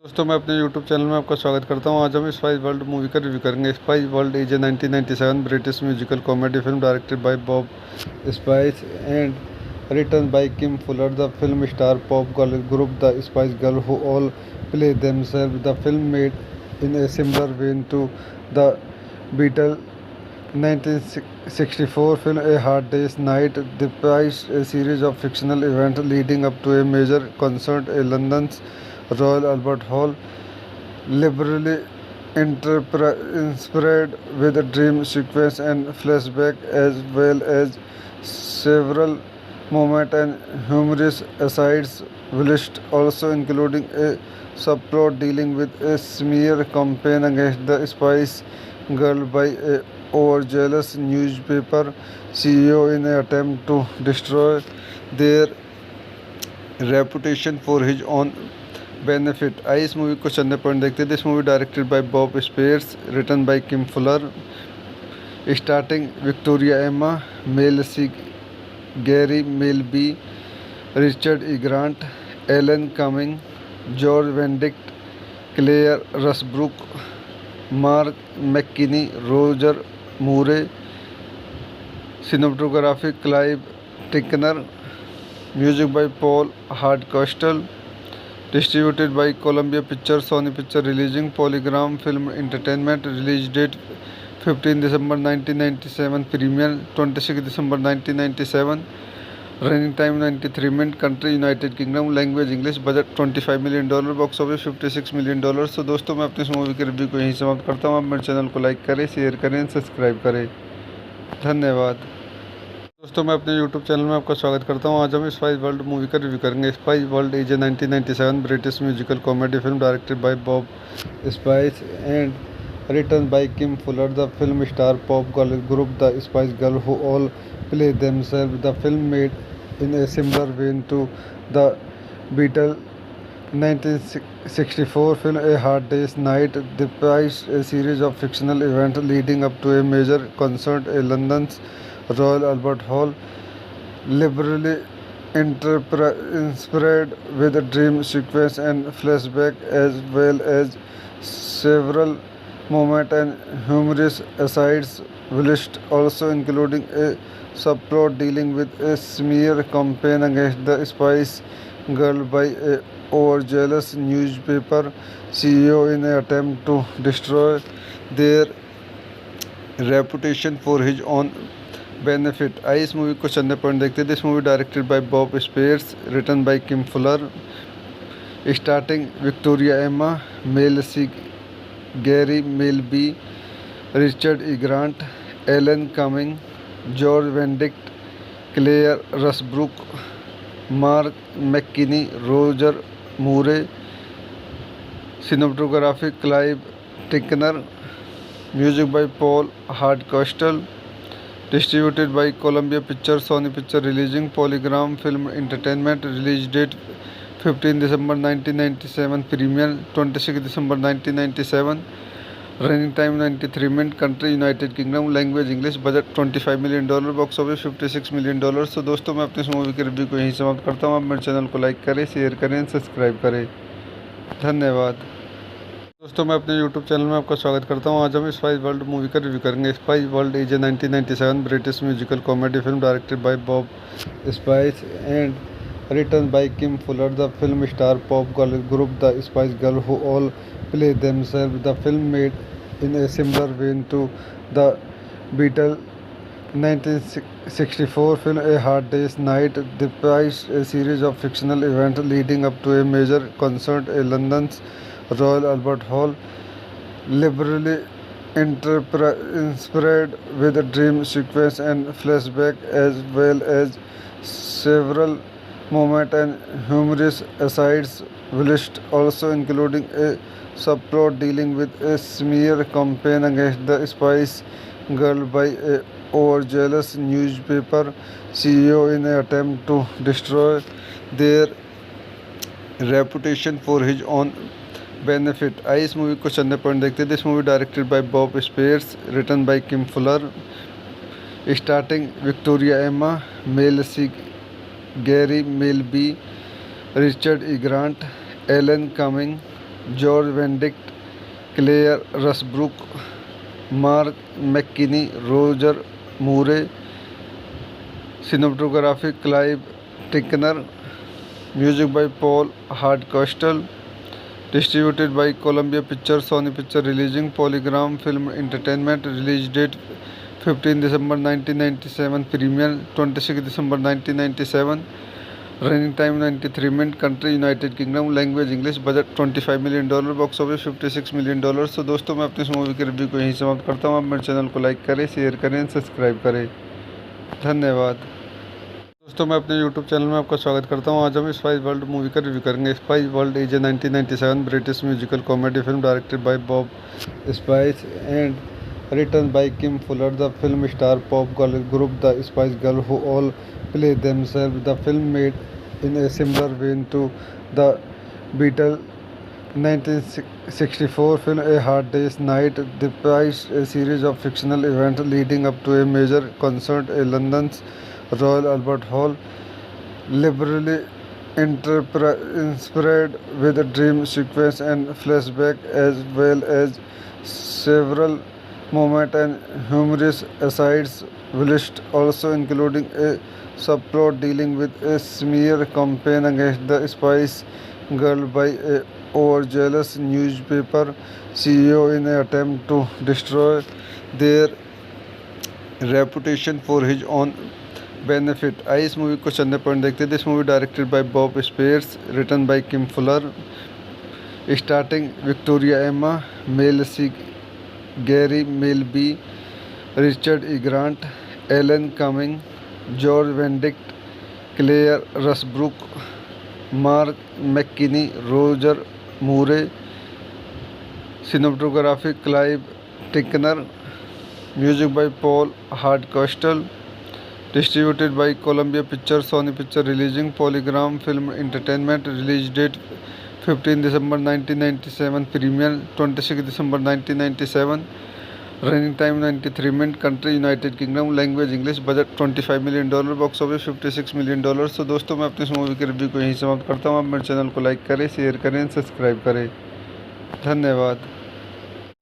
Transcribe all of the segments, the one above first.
दोस्तों मैं अपने YouTube चैनल में आपका स्वागत करता हूं। आज हम स्पाइस वर्ल्ड मूवी का रिव्यू करेंगे। Spice World is a 1997 British musical comedy film directed by Bob Spice and written by Kim Fuller. The film star pop girl group The Spice Girls, who all play themselves. The film made in a similar vein to the Beatles' 1964 film A Hard Day's Night, devised a series of fictional events leading up to a major concert at London's Royal Albert Hall, liberally inspired with a dream sequence and flashback, as well as several moments and humorous asides, whilst also including a subplot dealing with a smear campaign against the Spice Girl by a overzealous newspaper CEO in an attempt to destroy their reputation for his own benefit. आइए इस movie को चंदे point देखते हैं। This movie directed by Bob spheres, written by Kim Fuller, starting Victoria Emma, Mel C, Geri Mel B, Richard E Grant, Alan Cumming, George Benedict, Claire Rushbrook, Mark McKinney, Roger Moore, cinematography Clive Tickner, music by Paul Hardcastle, distributed by Columbia Pictures, Sony Pictures releasing Polygram Film Entertainment, release date 15 December 1997, premiere 26 December 1997, running time 93 minutes, country United Kingdom, language English, budget $25 million, box office $56 million। तो दोस्तों मैं अपनी इस movie के review को यहीं समाप्त करता हूँ। आप मेरे चैनल को लाइक करें, शेयर करें, सब्सक्राइब करें। धन्यवाद। दोस्तों मैं अपने YouTube चैनल में आपका स्वागत करता हूं। आज हम स्पाइस वर्ल्ड मूवी का रिव्यू करेंगे। Spice World is a 1997 British musical comedy film directed by Bob Spice and written by Kim Fuller. The film star pop girl group The Spice Girls, who all play themselves. The film made in a similar vein to the Beatles' 1964 film A Hard Day's Night, devised a series of fictional events leading up to a major concert at London's Royal Albert Hall, liberally inspired with a dream sequence and flashback, as well as several moments and humorous asides, whilst also including a subplot dealing with a smear campaign against the Spice Girl by a overzealous newspaper CEO in an attempt to destroy their reputation for his own benefit. आइए इस movie को चंदे point देखते हैं। This movie directed by Bob spheres, written by Kim Fuller, starting Victoria Emma, Mel C, Geri Mel B, Richard E Grant, Alan Cumming, George Benedict, Claire Rushbrook, Mark McKinney, Roger Moore, cinematography Clive Tickner, music by Paul Hardcastle, distributed by Columbia Pictures, Sony Pictures releasing Polygram Film Entertainment, release date 15 December 1997, premiere 26 December 1997, running time 93 minutes, country United Kingdom, language English, budget $25 million, box office $56 million। तो दोस्तों मैं अपनी इस movie के review को यहीं समाप्त करता हूँ। आप मेरे चैनल को लाइक करें, शेयर करें, सब्सक्राइब करें। धन्यवाद। दोस्तों मैं अपने YouTube चैनल में आपका स्वागत करता हूं। आज हम स्पाइस वर्ल्ड मूवी का रिव्यू करेंगे। Spice World is a 1997 British musical comedy film directed by Bob Spice and written by Kim Fuller. The film star pop girl group The Spice Girls, who all play themselves. The film made in a similar vein to the Beatles' 1964 film A Hard Day's Night, devised a series of fictional events leading up to a major concert at London's Royal Albert Hall, liberally inspired with a dream sequence and flashback, as well as several moments and humorous asides, whilst also including a subplot dealing with a smear campaign against the Spice Girl by a overzealous newspaper CEO in an attempt to destroy their reputation for his own benefit. आइए इस movie को चंदे point देखते हैं। This movie directed by Bob spheres, written by Kim Fuller, starting Victoria Emma, Mel C, Geri Mel B, Richard E Grant, Alan Cumming, George Benedict, Claire Rusbrook, Mark McKinney, Roger Moore, cinematography Clive Tickner, music by Paul Hardcastle, distributed by Columbia Pictures, Sony Pictures Releasing, Polygram Film Entertainment, release date 15 December 1997, premiere 26 December 1997, running time 93 minutes, country United Kingdom, language English, budget $25 million, box office $56 million। तो दोस्तों मैं अपनी इस movie के review को यहीं समाप्त करता हूँ। आप मेरे चैनल को लाइक करें, शेयर करें, सब्सक्राइब करें। धन्यवाद। दोस्तों मैं अपने YouTube चैनल में आपका स्वागत करता हूं। आज हम स्पाइस वर्ल्ड मूवी का रिव्यू करेंगे। Spice World is a 1997 British musical comedy film directed by Bob Spice and written by Kim Fuller. The film star pop girl group The Spice Girls, who all play themselves. The film made in a similar vein to the Beatles' 1964 film A Hard Day's Night, depicts a series of fictional events leading up to a major concert at London's Royal Albert Hall, liberally inspired with a dream sequence and flashback, as well as several moments and humorous asides, whilst also including a subplot dealing with a smear campaign against the Spice Girl by a overzealous newspaper CEO in an attempt to destroy their reputation for his own benefit। आइए इस movie को चंदे point देखते हैं। This movie directed by Bob spheres, written by Kim Fuller, starting Victoria Emma, Mel C, Geri Mel B, Richard E Grant, Alan Cumming, George Benedict, Claire Rushbrook, Mark McKinney, Roger Moore, cinematography Clive Tickner, music by Paul Hardcastle, distributed by Columbia Pictures, Sony Pictures Releasing, Polygram Film Entertainment, release date 15 December 1997, premiere 26 December 1997, running time 93 minutes, country United Kingdom, language English, budget $25 million, box office $56 million। तो दोस्तों मैं अपनी इस movie के review को यहीं समाप्त करता हूँ। आप मेरे चैनल को लाइक करें, शेयर करें, सब्सक्राइब करें। धन्यवाद।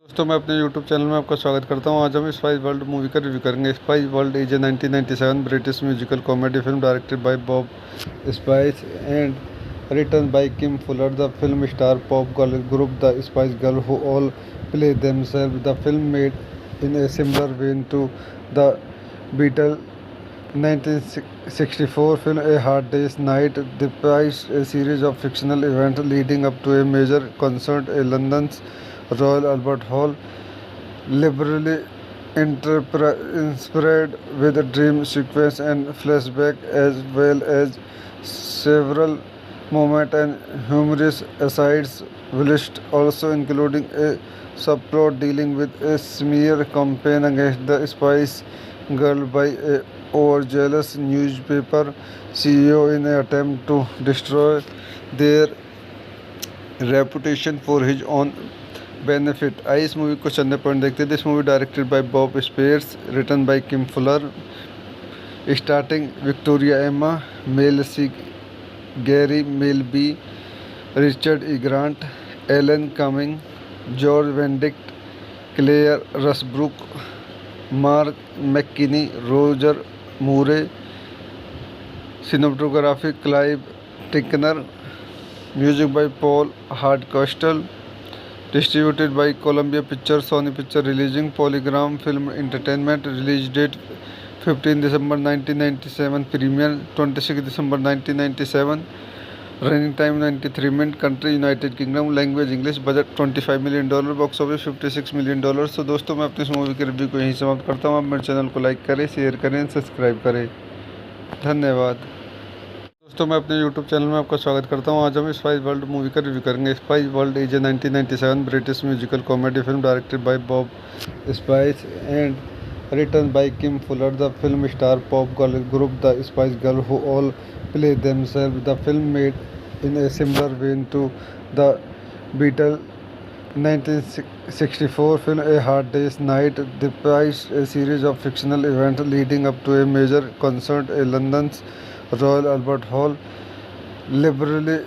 दोस्तों मैं अपने YouTube चैनल में आपका स्वागत करता हूं। आज हम स्पाइस वर्ल्ड मूवी का रिव्यू करेंगे। Spice World is a 1997 British musical comedy film directed by Bob Spice and written by Kim Fuller. The film star pop girl group The Spice Girls, who all play themselves. The film made in a similar vein to the Beatles' 1964 film A Hard Day's Night, depicts a series of fictional events leading up to a major concert at London's Royal Albert Hall, liberally inspired with a dream sequence and flashback, as well as several moments and humorous asides, whilst also including a subplot dealing with a smear campaign against the Spice Girl by a overzealous newspaper CEO in an attempt to destroy their reputation for his own benefit। आइए इस movie को चंदे point देखते हैं। This movie directed by Bob spheres, written by Kim Fuller, starting Victoria Emma, Mel C, Geri Mel B, Richard E Grant, Alan Cumming, George Benedict, Claire Rushbrook, Mark McKinney, Roger Moore, cinematography Clive Tickner, music by Paul Hardcastle, distributed by Columbia Pictures, Sony Pictures Releasing, Polygram Film Entertainment, release date 15 December 1997, premiere 26 December 1997, running time 93 minutes, country United Kingdom, language English, budget $25 million, box office $56 million। तो दोस्तों मैं अपनी इस movie के review को यहीं समाप्त करता हूँ। आप मेरे चैनल को लाइक करें, शेयर करें, सब्सक्राइब करें। धन्यवाद। दोस्तों मैं अपने YouTube चैनल में आपका स्वागत करता हूं। आज हम स्पाइस वर्ल्ड मूवी का रिव्यू करेंगे। Spice World is a 1997 British musical comedy film directed by Bob Spice and written by Kim Fuller. The film star pop girl group The Spice Girls, who all play themselves. The film made in a similar vein to the Beatles' 1964 film A Hard Day's Night, depicts a series of fictional events leading up to a major concert at London's Royal Albert Hall, liberally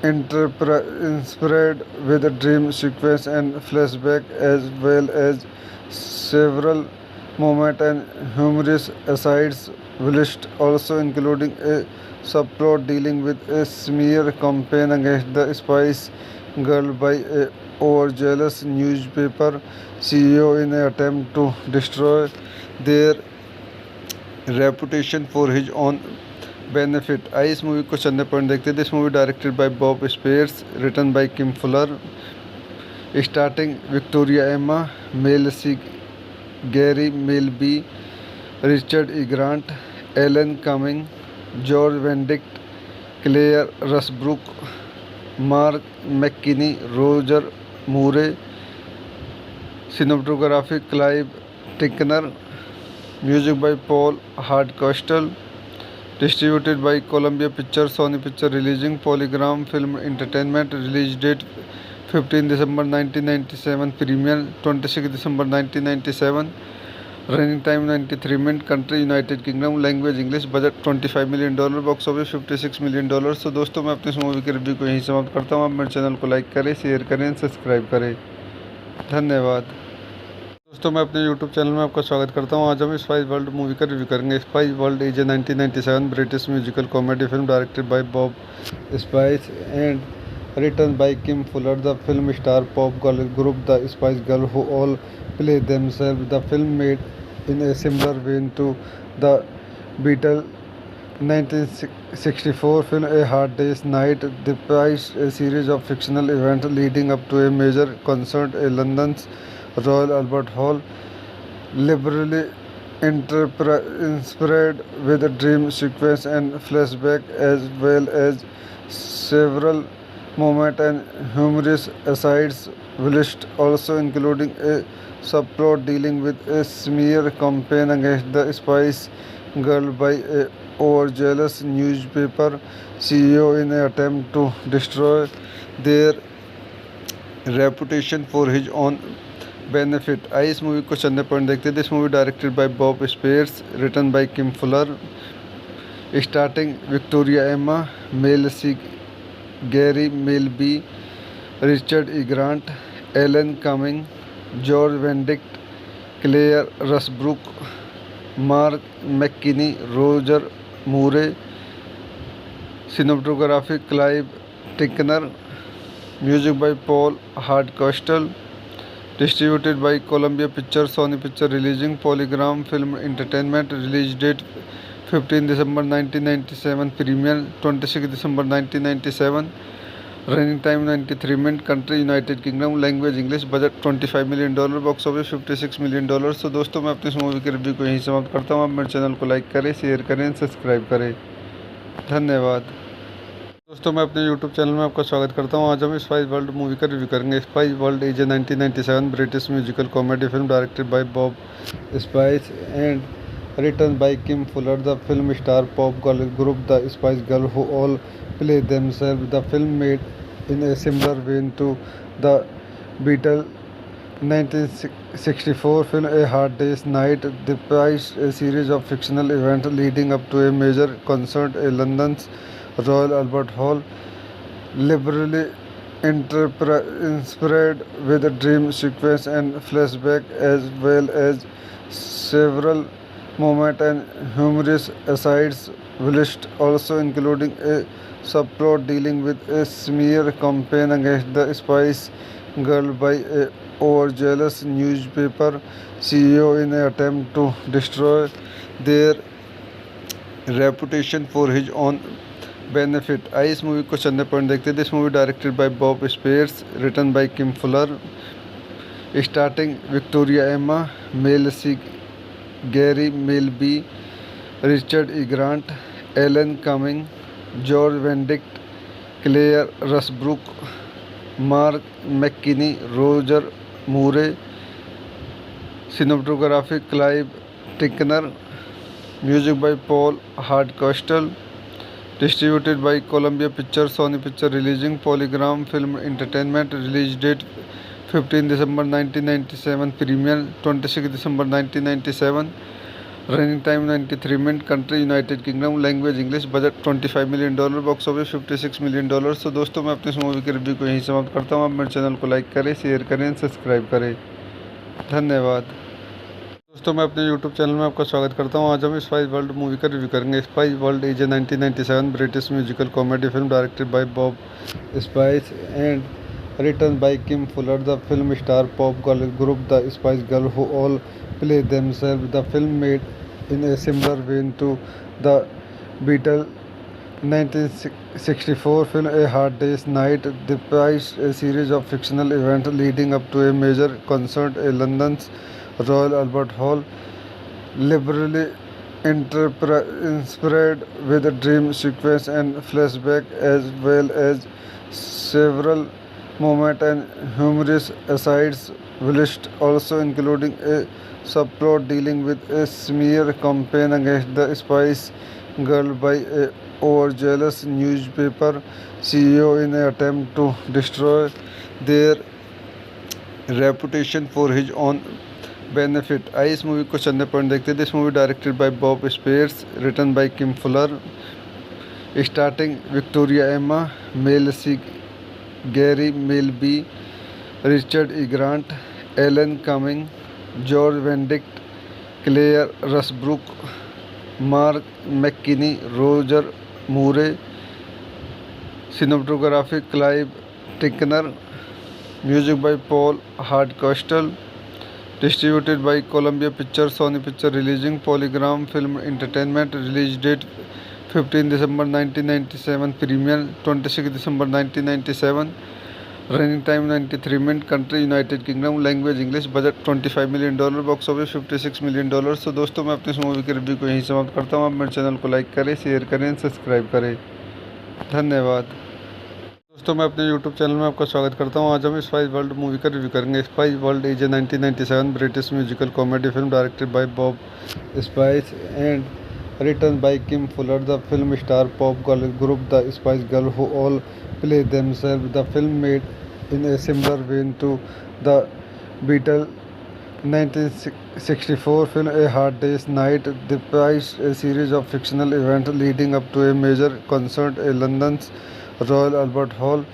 interspersed with dream sequence and flashback, as well as several moments and humorous asides, whilst also including a subplot dealing with a smear campaign against the Spice Girl by a overzealous newspaper CEO in an attempt to destroy their reputation for his own benefit. आइए इस movie को चंदे point देखते हैं. This movie directed by Bob spheres, written by Kim Fuller, starting Victoria Emma, Mel C Geri Mel B, Richard E Grant, Alan Cumming, George Benedict, Claire Rushbrook, Mark McKinney, Roger Moore. Cinematography Clive Tickner, music by Paul Hardcastle, distributed by Columbia Pictures, Sony Pictures Releasing, Polygram Film Entertainment. Release date 15 December 1997, premiere 26 December 1997, running time 93 minutes, country United Kingdom, language English, budget $25 million, box office $56 million. तो दोस्तों मैं अपनी इस movie के review को यहीं समाप्त करता हूँ. आप मेरे चैनल को लाइक करें, शेयर करें, सब्सक्राइब करें. धन्यवाद. दोस्तों मैं अपने YouTube चैनल में आपका स्वागत करता हूं. आज हम स्पाइस वर्ल्ड मूवी का रिव्यू करेंगे. Spice World is a 1997 British musical comedy film directed by Bob Spice and written by Kim Fuller. The film star pop girl group the Spice Girl who all play themselves. The film made in a similar vein to the Beatle 1964 film A Hard Day's Night depicts a series of fictional events leading up to a major concert at London's Royal Albert Hall, liberally interspersed with a dream sequence and flashback, as well as several moments and humorous asides, whilst also including a subplot dealing with a smear campaign against the Spice Girl by a overzealous newspaper CEO in an attempt to destroy their reputation for his own benefit. आइए इस movie को चंदे point देखते हैं. This movie directed by Bob spheres, written by Kim Fuller, starting Victoria Emma, Mel C Geri Mel B, Richard E Grant, Alan Cumming, George Benedict, Claire Rushbrook, Mark McKinney, Roger Moore. Cinematography Clive Tickner, music by Paul Hardcastle, distributed by Columbia Pictures, Sony Pictures Releasing, Polygram Film Entertainment. Release date 15 December 1997, premiere 26 December 1997, running time 93 minutes, country United Kingdom, language English, budget $25 million, box office $56 million. तो दोस्तों मैं अपनी इस movie के review को यहीं समाप्त करता हूँ. आप मेरे चैनल को लाइक करें, शेयर करें, सब्सक्राइब करें. धन्यवाद. दोस्तों मैं अपने YouTube चैनल में आपका स्वागत करता हूं. आज हम स्पाइस वर्ल्ड मूवी का रिव्यू करेंगे. Spice World is a 1997 British musical comedy film directed by Bob Spice and written by Kim Fuller. The film star pop girl group the Spice Girl who all play themselves. The film made in a similar vein to the Beatle 1964 film A Hard Day's Night depicts a series of fictional events leading up to a major concert at London's Royal Albert Hall, liberally interspersed with a dream sequence and flashback, as well as several moments and humorous asides, whilst also including a subplot dealing with a smear campaign against the Spice Girl by a overzealous newspaper CEO in an attempt to destroy their reputation for his own benefit. आइए इस movie को चंदे point देखते हैं. This movie directed by Bob spheres, written by Kim Fuller, starting Victoria Emma, Mel C Geri Mel B, Richard E Grant, Alan Cumming, George Benedict, Claire Rushbrook, Mark McKinney, Roger Moore. Cinematography Clive Tickner, music by Paul Hardcastle, distributed by Columbia Pictures, Sony Pictures Releasing, Polygram Film Entertainment. Release date 15 December 1997, premiere 26 December 1997, Running time 93 minutes. Country United Kingdom. Language English. Budget $25 million. Box office $56 million. तो दोस्तों मैं अपनी इस movie के review को यहीं समाप्त करता हूँ। आप मेरे चैनल को लाइक करें, शेयर करें, सब्सक्राइब करें। धन्यवाद। दोस्तों मैं अपने YouTube चैनल में आपका स्वागत करता हूँ। आज हम स्पाइस वर्ल्ड मूवी का रिव्यू करेंगे। Spice World is a 1997 British musical comedy film directed by Bob Spice and written by Kim Fuller. The film star pop girl group The Spice Girls, who all play themselves. The film made in a similar vein to the Beatles' 1964 film A Hard Day's Night, depicts a series of fictional events leading up to a major concert at London's Royal Albert Hall, liberally inspired with a dream sequence and flashback, as well as several moment and humorous asides, whilst also including a subplot dealing with a smear campaign against the Spice Girl by a overzealous newspaper CEO in an attempt to destroy their reputation for his own benefit. आइए इस movie को चंदे point देखते हैं। This movie directed by Bob spheres, written by Kim Fuller, starting Victoria Emma, Mel C Gary Milby, Richard E. Grant, Alan Cumming, George Benedict, Claire Rusbrook, Mark McKinney, Roger Moore, cinematography Clive Tickner, music by Paul Hardcastle, distributed by Columbia Pictures, Sony Pictures, releasing Polygram Film Entertainment, release date 15 December 1997, premiere 26 December 1997, running time 93 minutes, country United Kingdom, language English, budget $25 million, box office $56 million। तो दोस्तों मैं अपनी इस movie के review को यहीं समाप्त करता हूँ। आप मेरे चैनल को लाइक करें, शेयर करें, सब्सक्राइब करें। धन्यवाद। दोस्तों मैं अपने YouTube चैनल में आपका स्वागत करता हूँ। आज हम स्पाइस वर्ल्ड मूवी का रिव्यू करेंगे। Spice World is a 1997 British musical comedy film directed by Bob Spice and written by Kim Fuller. The film star pop girl group The Spice Girls, who all play themselves. The film made in a similar vein to the Beatles' 1964 film A Hard Day's Night, depicts a series of fictional events leading up to a major concert at London's Royal Albert Hall,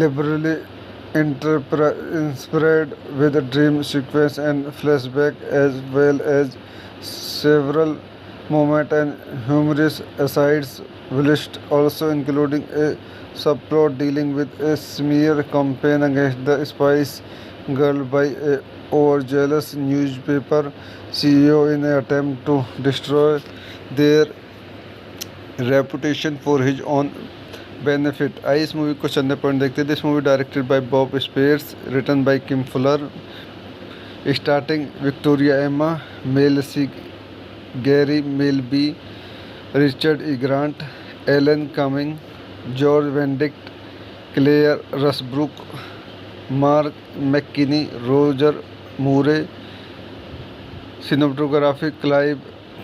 liberally inspired with a dream sequence and flashback, as well as several moment and humorous asides, whilst also including a subplot dealing with a smear campaign against the Spice Girl by a overzealous newspaper CEO in an attempt to destroy their reputation for his own benefit. आइए इस movie को चंदे point देखते हैं। This movie directed by Bob spheres, written by Kim Fuller, starting Victoria Emma, Mel C Gary Milby, Richard E. Grant, Alan Cumming, George Benedict, Claire Rusbrook, Mark McKinney, Roger Moore, cinematography Clive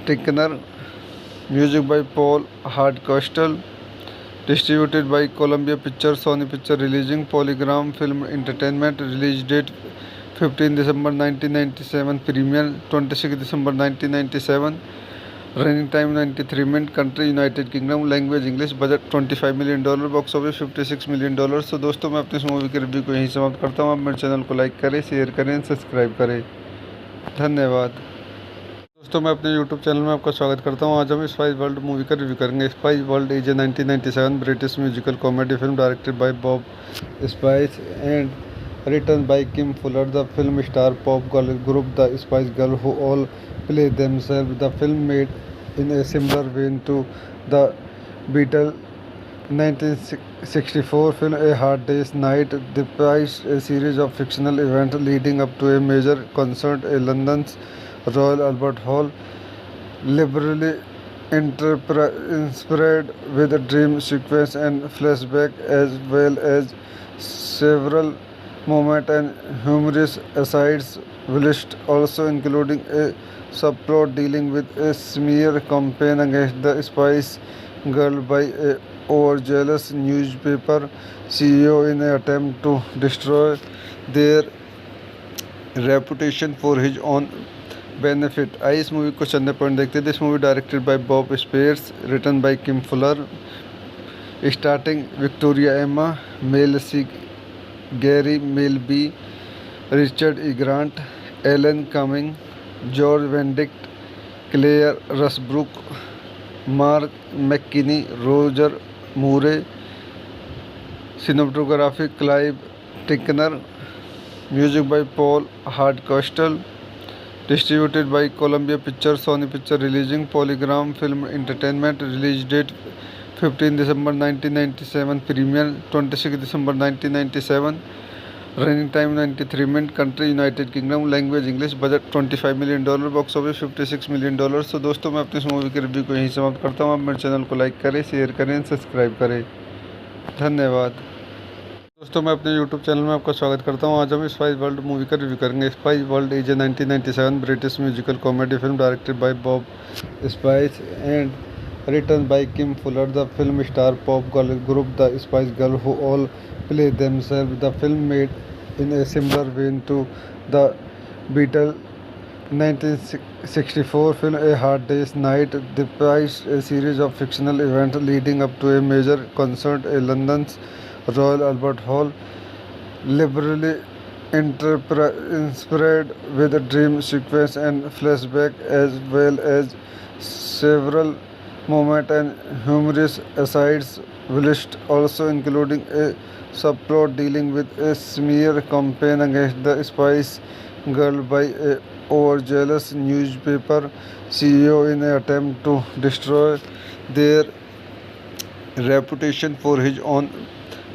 Tickner, music by Paul Hardcastle, distributed by Columbia Pictures, Sony Pictures, releasing Polygram Film Entertainment, release date 15 December 1997, premiere 26 December 1997, running time 93 minutes, country United Kingdom, language English, budget $25 million, box office $56 million। तो दोस्तों मैं अपनी इस movie के review को यहीं समाप्त करता हूँ। आप मेरे चैनल को लाइक करें, शेयर करें, सब्सक्राइब करें। धन्यवाद। दोस्तों मैं अपने YouTube चैनल में आपका स्वागत करता हूँ। आज हम स्पाइस वर्ल्ड मूवी का रिव्यू करेंगे। Spice World is a 1997 British musical comedy film directed by Bob Spice and written by Kim Fuller. The film star pop girl group The Spice Girls, who all play themselves. The film made in a similar vein to the Beatles' 1964 film A Hard Day's Night, depicts a series of fictional events leading up to a major concert at London's Royal Albert Hall, liberally inspired with a dream sequence and flashback, as well as several moment and humorous asides, whilst also including a subplot dealing with a smear campaign against the Spice Girl by a overzealous newspaper CEO in an attempt to destroy their reputation for his own benefit. आई इस movie को चंदे point देखते हैं। This movie directed by Bob spheres, written by Kim Fuller, starting Victoria Emma, Mel C, Geri Mel B, Richard E Grant, Alan Cumming, George Benedict, Claire Rushbrook, Mark McKinney, Roger Moore. Cinematography Clive Tickner, music by Paul Hardcastle, distributed by Columbia picture, Sony picture releasing PolyGram film entertainment. Release date 15 December 1997, premiere 26 December 1997, running time 93 minutes, country United Kingdom, language English, budget $25 million, box office $56 million. तो दोस्तों मैं अपनी इस movie के review को यहीं समाप्त करता हूँ। आप मेरे चैनल को लाइक करें, शेयर करें, सब्सक्राइब करें। धन्यवाद। दोस्तों मैं अपने YouTube चैनल में आपका स्वागत करता हूं। आज हम स्पाइस वर्ल्ड मूवी का रिव्यू करेंगे। Spice World is a 1997 British musical comedy film directed by Bob Spice and written by Kim Fuller. The film star pop girl group the Spice Girl who all play themselves. The film made in a similar vein to the Beatles 1964 film A Hard Day's Night devised a series of fictional events leading up to a major concert at London's Royal Albert Hall, liberally inspired with a dream sequence and flashback, as well as several moments and humorous asides, whilst also including a subplot dealing with a smear campaign against the Spice Girl by a overzealous newspaper CEO in an attempt to destroy their reputation for his own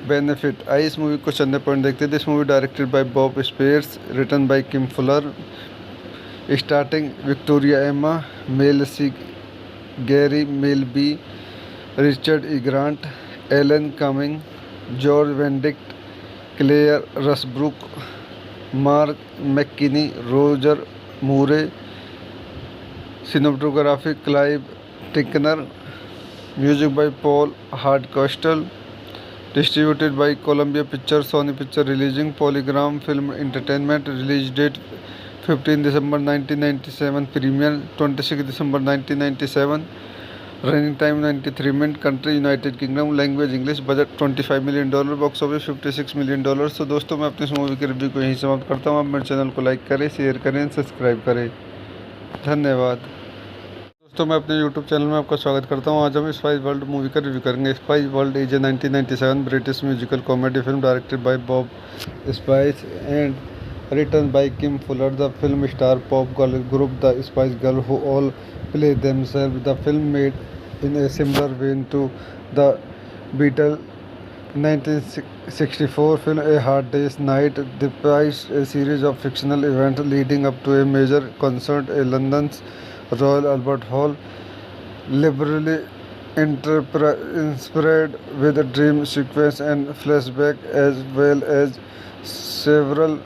benefit. आई इस movie को चंदे point देखते हैं। This movie directed by Bob spheres, written by Kim Fuller, starting Victoria Emma, Mel C, Geri Mel B, Richard E Grant, Alan Cumming, George Benedict, Claire Rushbrook, Mark McKinney, Roger Moore. Cinematography Clive Tickner, music by Paul Hardcastle, distributed by Columbia picture, Sony picture releasing PolyGram film entertainment. Release date 15 December 1997, premiere 26 December 1997, running time 93 minutes, country United Kingdom, language English, budget $25 million, box office $56 million. तो दोस्तों मैं अपनी इस movie के review को यहीं समाप्त करता हूँ। आप मेरे चैनल को लाइक करें, शेयर करें, सब्सक्राइब करें। धन्यवाद। दोस्तों मैं अपने YouTube चैनल में आपका स्वागत करता हूं। आज हम स्पाइस वर्ल्ड मूवी का रिव्यू करेंगे। Spice World is a 1997 British musical comedy film directed by Bob Spice and written by Kim Fuller. The film star pop girl group the Spice Girl who all play themselves. The film made in a similar vein to the Beatles 1964 film A Hard Day's Night devised a series of fictional events leading up to a major concert at London's Royal Albert Hall, liberally inspired with a dream sequence and flashback, as well as several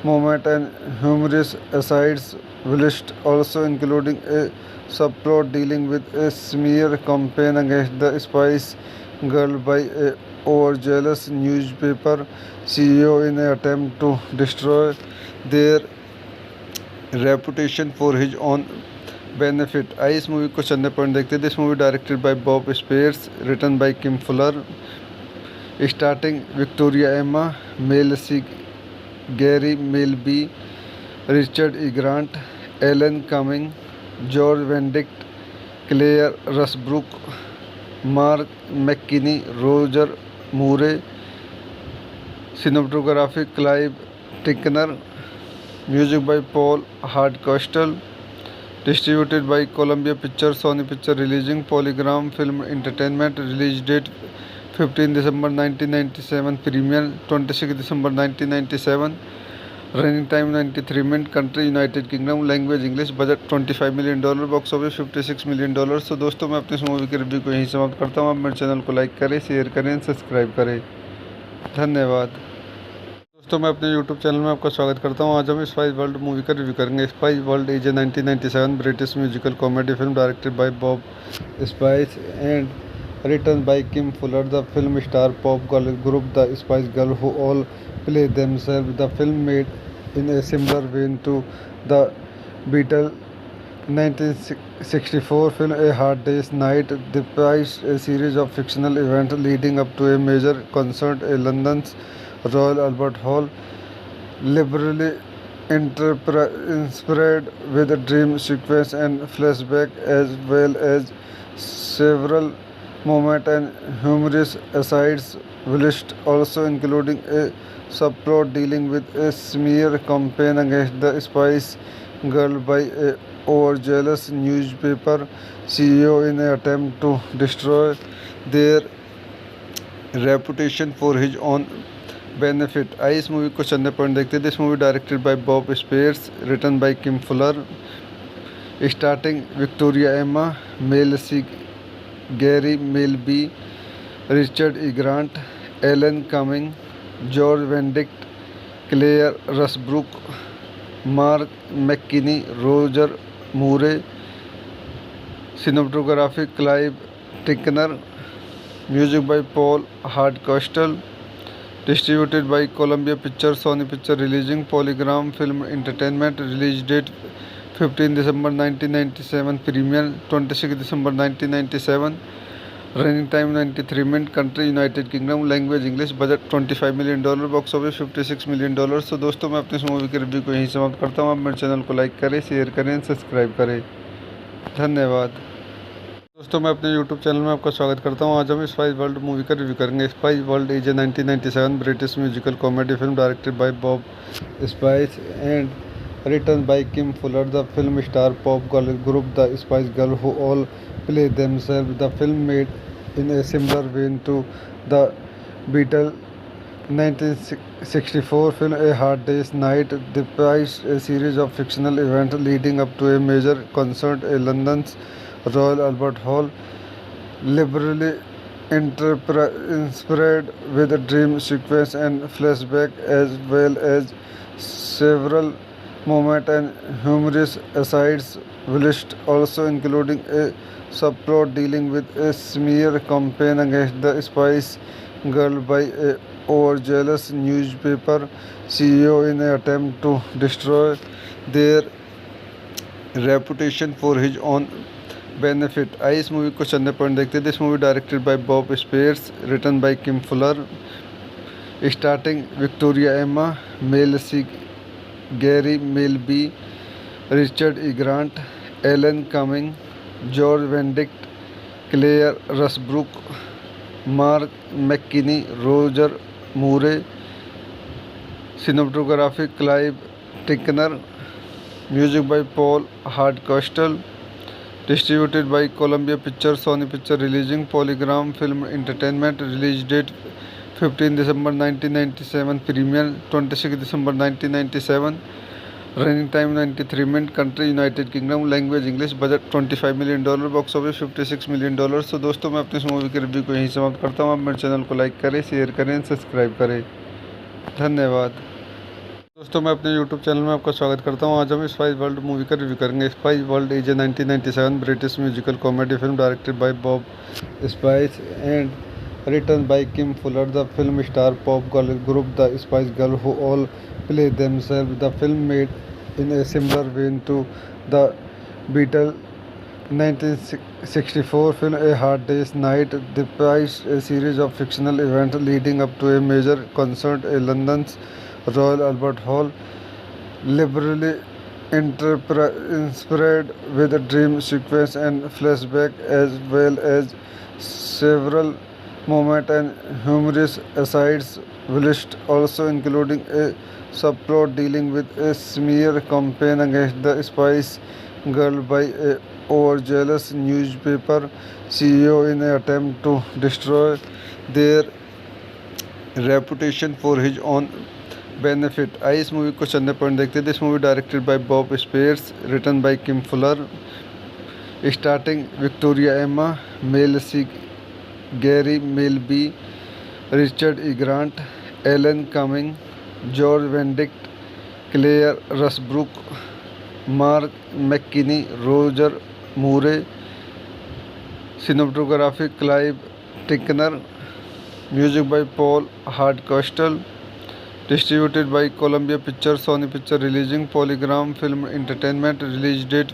moments and humorous asides, whilst also including a subplot dealing with a smear campaign against the Spice Girl by a overzealous newspaper CEO in an attempt to destroy their reputation for his own benefit. आई इस movie को चंदे point देखते हैं। This movie directed by Bob spheres, written by Kim Fuller, starting Victoria Emma, Mel C, Geri Mel B, Richard E Grant, Alan Cumming, George Benedict, Claire Rushbrook, Mark McKinney, Roger Moore. Cinematography Clive Tickner, music by Paul Hardcastle, distributed by Columbia picture, Sony picture releasing PolyGram film entertainment. Release date 15 December 1997, premiere 26 December 1997, running time 93 minutes, country United Kingdom, language English, budget $25 million, box office $56 million. तो दोस्तों मैं अपनी इस movie के review को यहीं समाप्त करता हूँ। आप मेरे चैनल को लाइक करें, शेयर करें, सब्सक्राइब करें। धन्यवाद। दोस्तों मैं अपने YouTube चैनल में आपका स्वागत करता हूं। आज हम स्पाइस वर्ल्ड मूवी का रिव्यू करेंगे। Spice World is a 1997 British musical comedy film directed by Bob Spice and written by Kim Fuller. The film star pop girl group the Spice Girl who all play themselves. The film made in a similar vein to the Beatles 1964 film A Hard Day's Night depicts a series of fictional events leading up to a major concert at London's Royal Albert Hall, liberally inspired with a dream sequence and flashback, as well as several moment and humorous asides, whilst also including a subplot dealing with a smear campaign against the Spice Girl by a overzealous newspaper CEO in an attempt to destroy their reputation for his own benefit. आइए इस movie को चंदे point देखते हैं. This movie directed by Bob spheres, written by Kim Fuller, starting Victoria Emma, Mel C Geri Mel B, Richard E Grant, Alan Cumming, George Benedict, Claire Rushbrook, Mark McKinney, Roger Moore. Cinematography Clive Tickner, music by Paul Hardcastle, distributed by Columbia Pictures, Sony Picture Releasing, Polygram Film Entertainment. Release date 15 December 1997. Premiere 26 December 1997. Running time 93 minutes. Country United Kingdom. Language English. Budget $25 million. Box office $56 million. तो दोस्तों मैं अपनी इस movie के review को यहीं समाप्त करता हूँ. आप मेरे चैनल को लाइक करें, शेयर करें, सब्सक्राइब करें. धन्यवाद. दोस्तों मैं अपने YouTube चैनल में आपका स्वागत करता हूं. आज हम स्पाइस वर्ल्ड मूवी का रिव्यू करेंगे. Spice World is a 1997 British musical comedy film directed by Bob Spice and written by Kim Fuller. The film star pop girl group the Spice Girl who all play themselves. The film made in a similar vein to the Beatle 1964 film A Hard Day's Night depicts a series of fictional events leading up to a major concert at London's Royal Albert Hall, liberally inspired with a dream sequence and flashback, as well as several moment and humorous asides, whilst also including a subplot dealing with a smear campaign against the Spice Girl by a overzealous newspaper CEO in an attempt to destroy their reputation for his own benefit. आइए इस movie को चंदे point देखते हैं. This movie directed by Bob spheres, written by Kim Fuller, starting Victoria Emma, Mel C Geri Mel B, Richard E Grant, Alan Cumming, George Benedict, Claire Rushbrook, Mark McKinney, Roger Moore. Cinematography Clive Tickner, music by Paul Hardcastle, distributed by Columbia Pictures, Sony Picture Releasing, Polygram Film Entertainment. Release date 15 December 1997. Premiere 26 December 1997. Running time 93 minutes. Country United Kingdom. Language English. Budget $25 million. Box office $56 million. तो दोस्तों मैं अपनी इस movie के review को यहीं समाप्त करता हूँ. आप मेरे चैनल को लाइक करें, शेयर करें, सब्सक्राइब करें. धन्यवाद. दोस्तों मैं अपने YouTube चैनल में आपका स्वागत करता हूं. आज हम स्पाइस वर्ल्ड मूवी का रिव्यू करेंगे. Spice World is a 1997 British musical comedy film directed by Bob Spice and written by Kim Fuller. The film star pop girl group the Spice Girl who all play themselves. The film made in a similar vein to the Beatle 1964 film A Hard Day's Night depicts a series of fictional events leading up to a major concert at London's Royal Albert Hall, liberally inspired with a dream sequence and flashback, as well as several moment and humorous asides, whilst also including a subplot dealing with a smear campaign against the Spice Girl by a overzealous newspaper CEO in an attempt to destroy their reputation for his own benefit. आइए इस movie को चंदे point देखते हैं. This movie directed by Bob spheres, written by Kim Fuller, starting Victoria Emma, Mel C Geri Mel B, Richard E Grant, Alan Cumming, George Benedict, Claire Rushbrook, Mark McKinney, Roger Moore. Cinematography Clive Tickner, music by Paul Hardcastle, distributed by Columbia Pictures, Sony Picture Releasing, Polygram Film Entertainment. Release date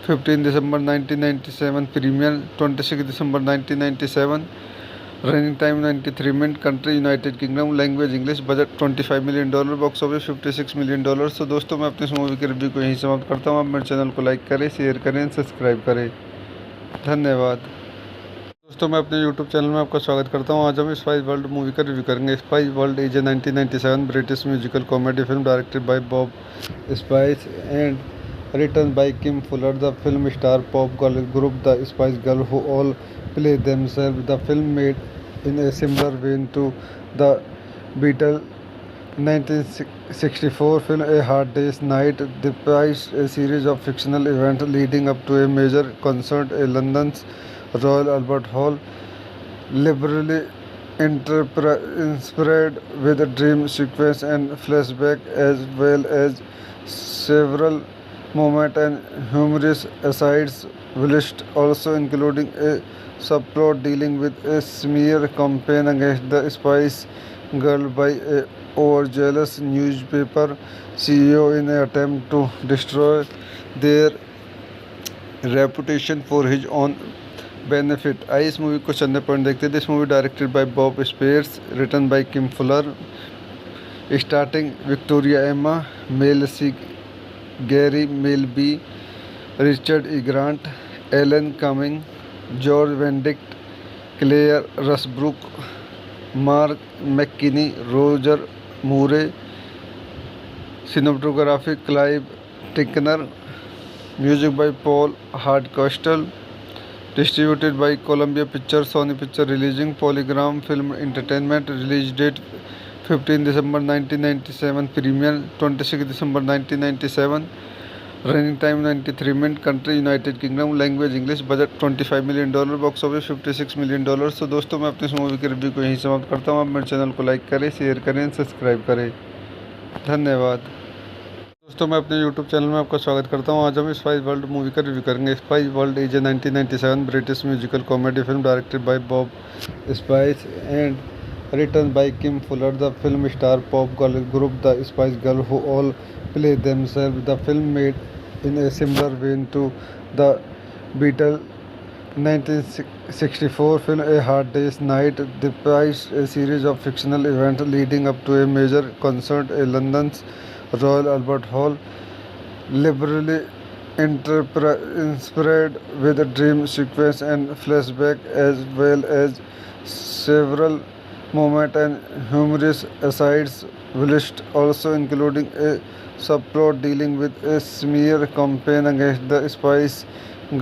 15 December 1997 premiere 26 December 1997 running time 93 minutes country United Kingdom language English budget $25 million box office $56 million। तो दोस्तों मैं अपने इस movie के review को यहीं समाप्त करता हूँ। आप मेरे चैनल को लाइक करें, शेयर करें, सब्सक्राइब करें। धन्यवाद। दोस्तों मैं अपने YouTube चैनल में आपका स्वागत करता हूं। आज हम स्पाइस वर्ल्ड मूवी का रिव्यू करेंगे। Spice World is a 1997 British musical comedy film directed by Bob Spice and written by Kim Fuller. The film star pop girl group The Spice Girls, who all play themselves. The film made in a similar vein to the Beatles' 1964 film A Hard Day's Night, depicts a series of fictional events leading up to a major concert at London's Royal Albert Hall, liberally inspired with a dream sequence and flashback, as well as several moments and humorous asides, whilst also including a subplot dealing with a smear campaign against the Spice Girl by a overzealous newspaper CEO in an attempt to destroy their reputation for his own benefit। आइए इस movie को चंदे point देखते हैं। This movie directed by Bob spheres, written by Kim Fuller, starting Victoria Emma, Mel C Geri Mel B, Richard E Grant, Alan Cumming, George Benedict, Claire Rushbrook, Mark McKinney, Roger Moore. Cinematography Clive Tickner, music by Paul Hardcastle, distributed by Columbia Pictures, Sony Pictures Releasing, Polygram Film Entertainment, release date 15 December 1997, premiere 26 December 1997, running time 93 minutes, country United Kingdom, language English, budget $25 million, box office $56 million। तो दोस्तों मैं अपने इस movie के review को यहीं समाप्त करता हूँ। आप मेरे चैनल को लाइक करें, शेयर करें, सब्सक्राइब करें। धन्यवाद। दोस्तों मैं अपने YouTube चैनल में आपका स्वागत करता हूं। आज हम स्पाइस वर्ल्ड मूवी का रिव्यू करेंगे। Spice World is a 1997 British musical comedy film directed by Bob Spice and written by Kim Fuller. The film star pop girl group The Spice Girls, who all play themselves. The film made in a similar vein to the Beatles' 1964 film A Hard Day's Night, depicts a series of fictional events leading up to a major concert at London's Royal Albert Hall, liberally inspired with a dream sequence and flashback, as well as several moments and humorous asides, whilst also including a subplot dealing with a smear campaign against the Spice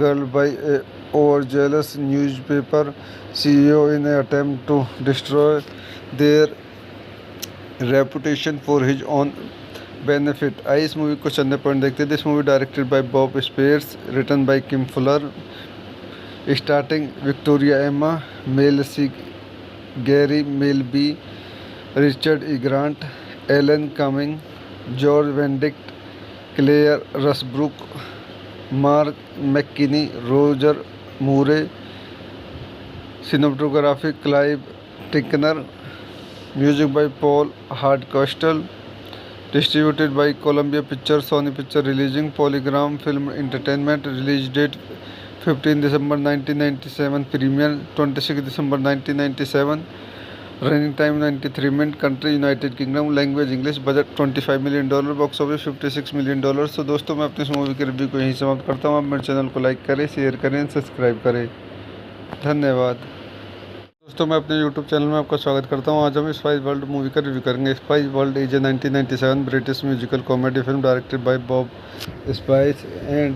Girl by a overzealous newspaper CEO in an attempt to destroy their reputation for his own benefit। आइए इस movie को चंदे point देखते हैं। This movie directed by Bob spheres, written by Kim Fuller, starting Victoria Emma, Mel C Geri Mel B, Richard E Grant, Alan Cumming, George Benedict, Claire Rushbrook, Mark McKinney, Roger Moore. Cinematography Clive Tickner, music by Paul Hardcastle, distributed by Columbia Pictures, Sony Pictures Releasing, Polygram Film Entertainment, release date 15 December 1997, premiere 26 December 1997, running time 93 minutes, country United Kingdom, language English, budget $25 million, box office $56 million। तो दोस्तों मैं अपने इस movie के review को यहीं समाप्त करता हूँ। आप मेरे चैनल को लाइक करें, शेयर करें, सब्सक्राइब करें। धन्यवाद। दोस्तों मैं अपने YouTube चैनल में आपका स्वागत करता हूं। आज हम स्पाइस वर्ल्ड मूवी का रिव्यू करेंगे। Spice World is a 1997 British musical comedy film directed by Bob Spice and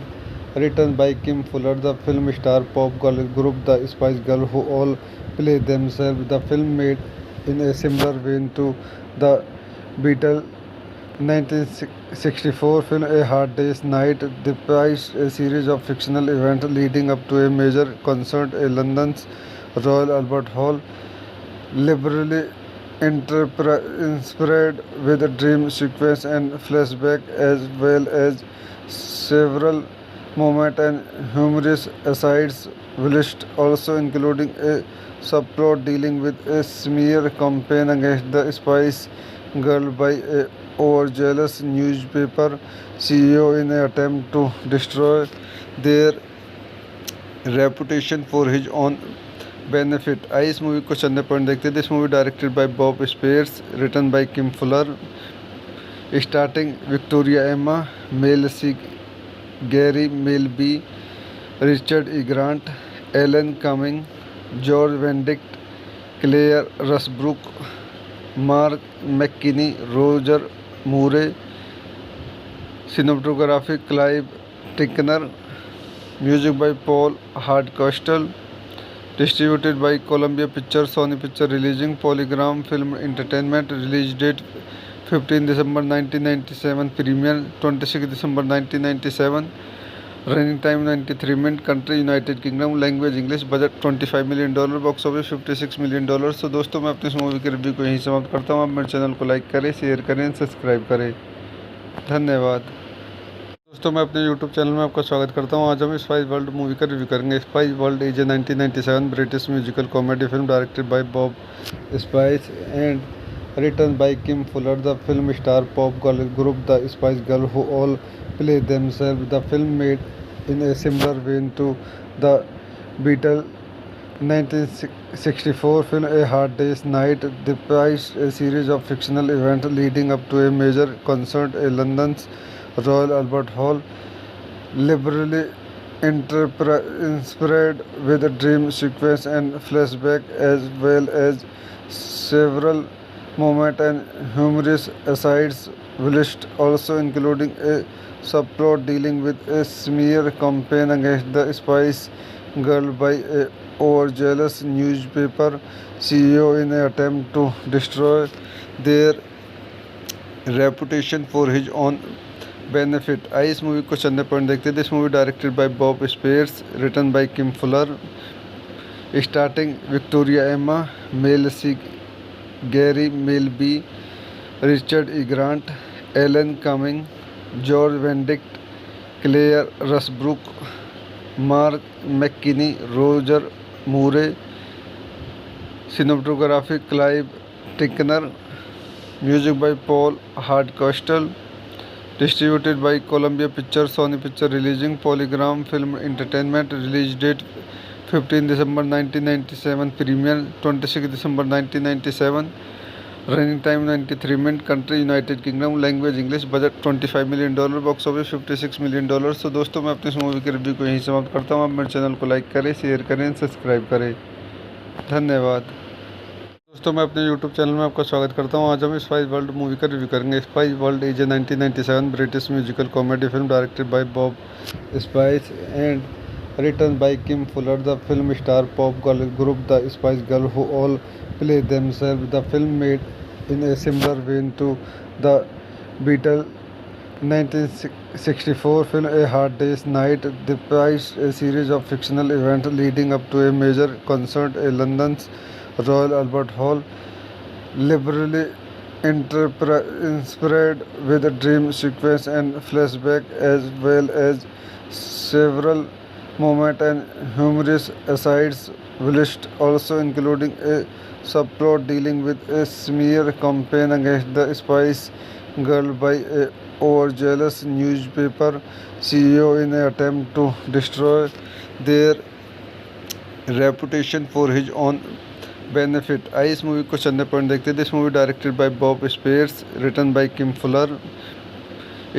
written by Kim Fuller. The film star pop girl group The Spice Girls, who all play themselves. The film made in a similar vein to the Beatles' 1964 film A Hard Day's Night, depicts a series of fictional events leading up to a major concert at London's Royal Albert Hall, liberally inspired with a dream sequence and flashback, as well as several moments and humorous asides, whilst also including a subplot dealing with a smear campaign against the Spice Girl by a overzealous newspaper CEO in an attempt to destroy their reputation for his own benefit. आइए इस movie को चंदे point देखते हैं. This movie directed by Bob spheres, written by Kim Fuller, starting Victoria Emma, Mel C Geri Mel B, Richard E Grant, Alan Cumming, George Benedict, Claire Rushbrook, Mark McKinney, Roger Moore. Cinematography Clive Tickner, music by Paul Hardcastle, distributed by Columbia Pictures, Sony Picture Releasing, Polygram Film Entertainment. Release date 15 December 1997, premiere 26 December 1997, running time 93 minutes, country United Kingdom, language English, budget $25 million, box office $56 million. तो दोस्तों मैं अपनी इस movie के review को यहीं समाप्त करता हूँ. आप मेरे चैनल को लाइक करें, शेयर करें, सब्सक्राइब करें. धन्यवाद. दोस्तों मैं अपने YouTube चैनल में आपका स्वागत करता हूं. आज हम स्पाइस वर्ल्ड मूवी का रिव्यू करेंगे. Spice World is a 1997 British musical comedy film directed by Bob Spice and written by Kim Fuller. The film star pop girl group the Spice Girl who all play themselves. The film made in a similar vein to the Beatle 1964 film A Hard Day's Night devised a series of fictional events leading up to a major concert at London's Royal Albert Hall, liberally inspired with a dream sequence and flashback, as well as several moments and humorous asides, whilst also including a subplot dealing with a smear campaign against the Spice Girl by a overzealous newspaper CEO in an attempt to destroy their reputation for his own benefit. आइए इस movie को चंदे point देखते हैं. This movie directed by Bob spheres, written by Kim Fuller, starting Victoria Emma, Mel C Geri Mel B, Richard E Grant, Alan Cumming, George Benedict, Claire Rushbrook, Mark McKinney, Roger Moore. Cinematography Clive Tickner, music by Paul Hardcastle, distributed by Columbia Pictures, Sony Picture Releasing, Polygram Film Entertainment. Release date 15 December 1997, premiere 26 December 1997, running time 93 minutes, country United Kingdom, language English, budget $25 million, box office $56 million. तो दोस्तों मैं अपनी इस movie के review को यहीं समाप्त करता हूँ. आप मेरे चैनल को लाइक करें, शेयर करें, सब्सक्राइब करें. धन्यवाद. दोस्तों मैं अपने YouTube चैनल में आपका स्वागत करता हूं. आज हम स्पाइस वर्ल्ड मूवी का रिव्यू करेंगे. Spice World is a 1997 British musical comedy film directed by Bob Spice and written by Kim Fuller. The film star pop girl group the Spice Girl who all play themselves. The film made in a similar vein to the Beatle 1964 film A Hard Day's Night devised a series of fictional events leading up to a major concert at London's Royal Albert Hall, liberally inspired with a dream sequence and flashback, as well as several moments and humorous asides, whilst also including a subplot dealing with a smear campaign against the Spice Girl by a overzealous newspaper CEO in an attempt to destroy their reputation for his own benefit. आइए इस movie को चंदे point देखते हैं. This movie directed by Bob spheres, written by Kim Fuller,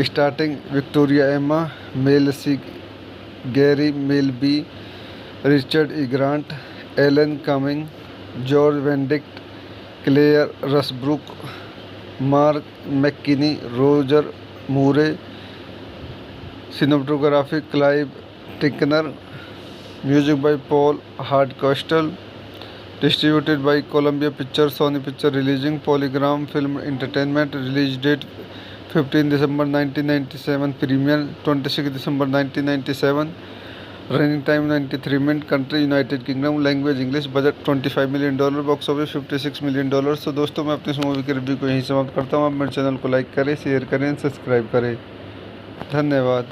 starting Victoria Emma, Mel C Geri Mel B, Richard E Grant, Alan Cumming, George Benedict, Claire Rushbrook, Mark McKinney, Roger Moore. Cinematography Clive Tickner, music by Paul Hardcastle, distributed by Columbia Pictures, Sony Picture Releasing, Polygram Film Entertainment. Release date 15 December 1997, premiere 26 December 1997, running time 93 minutes, country United Kingdom, language English, budget $25 million, box office $56 million. तो दोस्तों मैं अपनी इस movie के review को यहीं समाप्त करता हूँ. आप मेरे चैनल को लाइक करें, शेयर करें, सब्सक्राइब करें. धन्यवाद.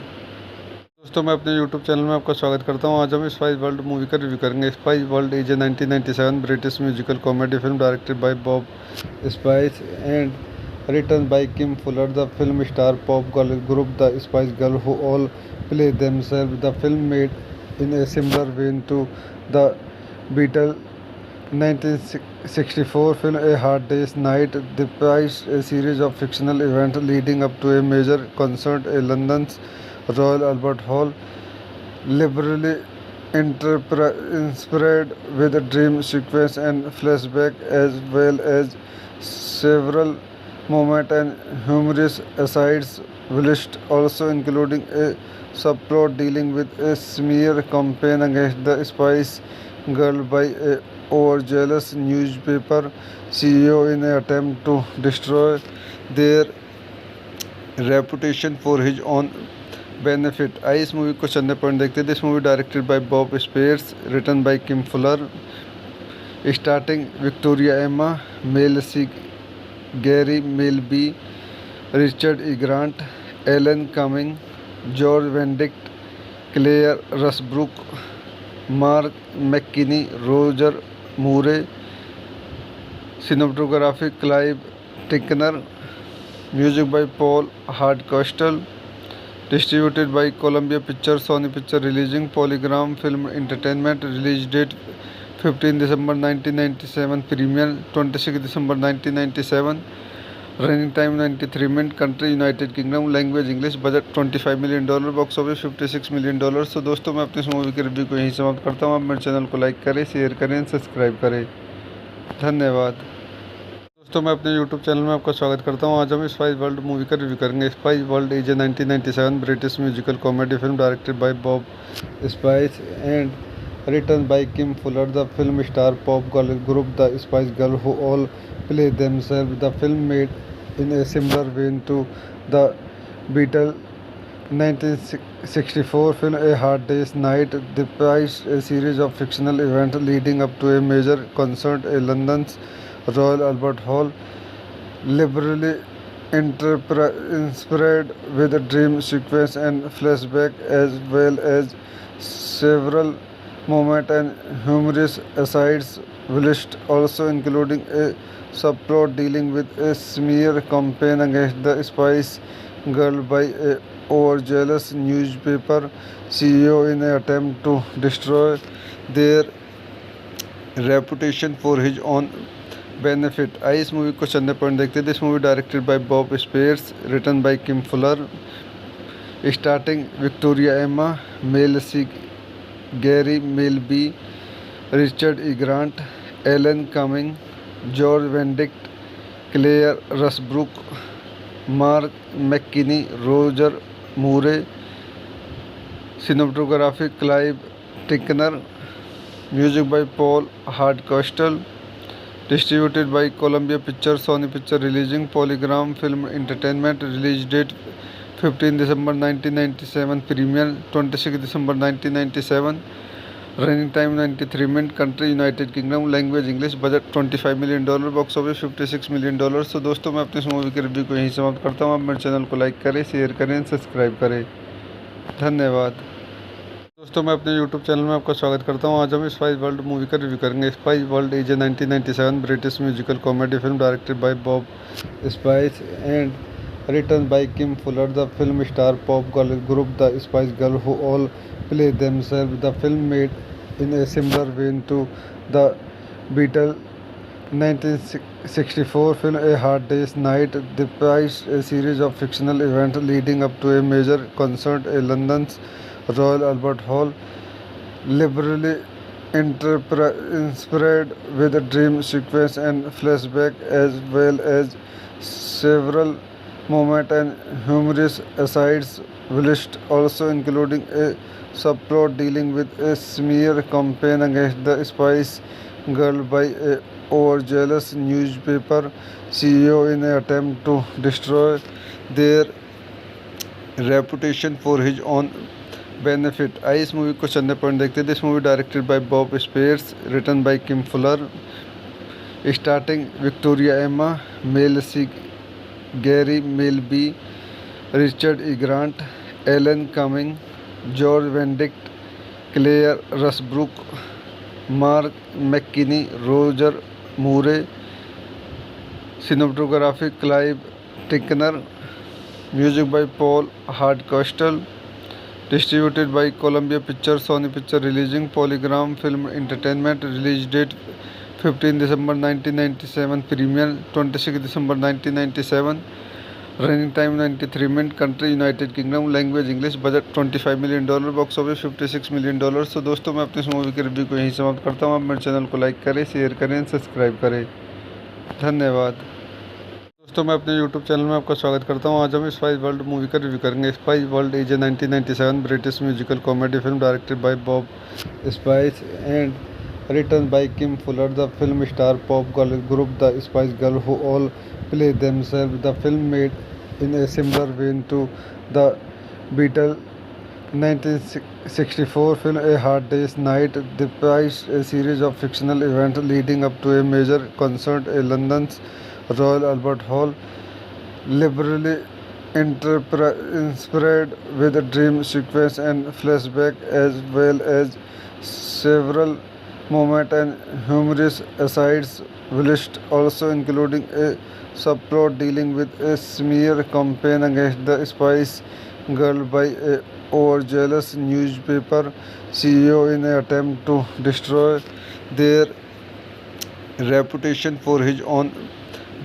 दोस्तों मैं अपने YouTube चैनल में आपका स्वागत करता हूं. आज हम स्पाइस वर्ल्ड मूवी का रिव्यू करेंगे. Spice World is a 1997 British musical comedy film directed by Bob Spice and written by Kim Fuller, the film star pop girl group The Spice Girls, who all play themselves. The film made in a similar vein to the Beatles' 1964 film A Hard Day's Night depicts a series of fictional events leading up to a major concert at London's Royal Albert Hall, liberally inspired with a dream sequence and flashback, as well as several moments and humorous asides, whilst also including a subplot dealing with a smear campaign against the Spice Girl by a overzealous newspaper CEO in an attempt to destroy their reputation for his own benefit. आइए इस movie को चंदे point देखते हैं. This movie directed by Bob spheres, written by Kim Fuller, starting Victoria Emma, Mel C Geri Mel B, Richard E Grant, Alan Cumming, George Benedict, Claire Rushbrook, Mark McKinney, Roger Moore. Cinematography Clive Tickner, music by Paul Hardcastle, distributed by Columbia Pictures, Sony Pictures Releasing, Polygram Film Entertainment. Release date 15 December 1997, premiere 26 December 1997, running time 93 minutes, country United Kingdom, language English, budget $25 million, box office $56 million. तो दोस्तों मैं अपनी इस movie के review को यहीं समाप्त करता हूँ. आप मेरे चैनल को लाइक करें, शेयर करें, सब्सक्राइब करें. धन्यवाद. दोस्तों मैं अपने YouTube चैनल में आपका स्वागत करता हूं. आज हम स्पाइस वर्ल्ड मूवी का रिव्यू करेंगे. Spice World is a 1997 British musical comedy film directed by Bob Spice and written by Kim Fuller, the film star pop girl group The Spice Girls, who all play themselves. The film made in a similar vein to the Beatles' 1964 film A Hard Day's Night depicts a series of fictional events leading up to a major concert at London's Royal Albert Hall, liberally inspired with a dream sequence and flashback, as well as several moments and humorous asides, whilst also including a subplot dealing with a smear campaign against the Spice Girl by a overzealous newspaper CEO in an attempt to destroy their reputation for his own benefit. आइए इस movie को चंदे point देखते हैं. This movie directed by Bob spheres, written by Kim Fuller, starting Victoria Emma, Mel C Geri Mel B, Richard E Grant, Alan Cumming, George Benedict, Claire Rushbrook, Mark McKinney, Roger Moore. Cinematography Clive Tickner, music by Paul Hardcastle, distributed by Columbia Pictures, Sony Pictures Releasing, Polygram Film Entertainment. Release date 15 December 1997, premiere 26 December 1997, running time 93 minutes, country United Kingdom, language English, budget $25 million, box office $56 million. Tickener, music by Paul Hardcastle, distributed by Columbia Pictures, Sony Pictures Releasing, Polygram Film Entertainment. Release date 15 December 1997, premiere 26 December 1997, running time 93 minutes, country United Kingdom, language English, budget $25 million, box office $56 million. तो दोस्तों मैं अपनी इस movie के review को यहीं समाप्त करता हूँ. आप मेरे चैनल को लाइक करें, शेयर करें, सब्सक्राइब करें. धन्यवाद. दोस्तों मैं अपने YouTube चैनल में आपका स्वागत करता हूं. आज हम स्पाइस वर्ल्ड मूवी का रिव्यू करेंगे. Spice World is a 1997 British musical comedy film directed by Bob Spice and written by Kim Fuller, the film star pop girl group The Spice Girls, who all play themselves. The film made in a similar vein to the Beatles' 1964 film A Hard Day's Night depicts a series of fictional events leading up to a major concert at London's Royal Albert Hall, liberally inspired with a dream sequence and flashback, as well as several moments and humorous asides, whilst also including a subplot dealing with a smear campaign against the Spice Girl by a overzealous newspaper CEO in an attempt to destroy their reputation for his own benefit. आइए इस movie को चंदे point देखते हैं. This movie directed by Bob spheres, written by Kim Fuller, starting Victoria Emma, Mel C Geri Mel B, Richard E Grant, Alan Cumming, George Benedict, Claire Rushbrook, Mark McKinney, Roger Moore. Cinematography Clive Tickner. Music by Paul Hardcastle. Distributed by Columbia Pictures, Sony Picture Releasing, Polygram Film Entertainment. Release date 15 December 1997. Premiere 26 December 1997. Running time 93 minutes. Country United Kingdom. Language English. Budget $25 million. Box office $56 million। तो दोस्तों मैं अपनी इस movie के review को यहीं समाप्त करता हूँ। आप मेरे चैनल को लाइक करें, शेयर करें, सब्सक्राइब करें। धन्यवाद। दोस्तों मैं अपने YouTube चैनल में आपका स्वागत करता हूँ। आज हम स्पाइस वर्ल्ड मूवी का रिव्यू करेंगे। Spice World is a 1997 British musical comedy film directed by Bob Spice and written by Kim Fuller. The film star pop girl group The Spice Girls, who all play themselves. The film made in a similar vein to the Beatles' 1964 film A Hard Day's Night, depicts a series of fictional events leading up to a major concert at London's Royal Albert Hall, liberally inspired with a dream sequence and flashback, as well as several moment and humorous asides, whilst also including a subplot dealing with a smear campaign against the Spice Girl by a overzealous newspaper CEO in an attempt to destroy their reputation for his own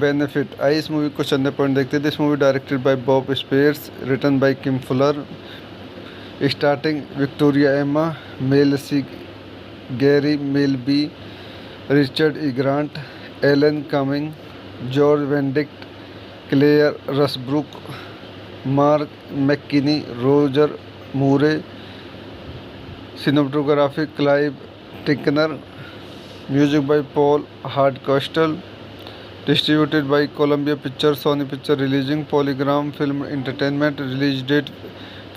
benefit। आइए इस movie को चंदे point देखते हैं। This movie directed by Bob spheres, written by Kim Fuller, starting Victoria Emma, Mel C Gary Milby, Richard E. Grant, Alan Cumming, George Benedict, Claire Rusbrook, Mark McKinney, Roger Moore, cinematography Clive Tickner, music by Paul Hardcastle, distributed by Columbia Pictures, Sony Picture Releasing, Polygram Film Entertainment. Release date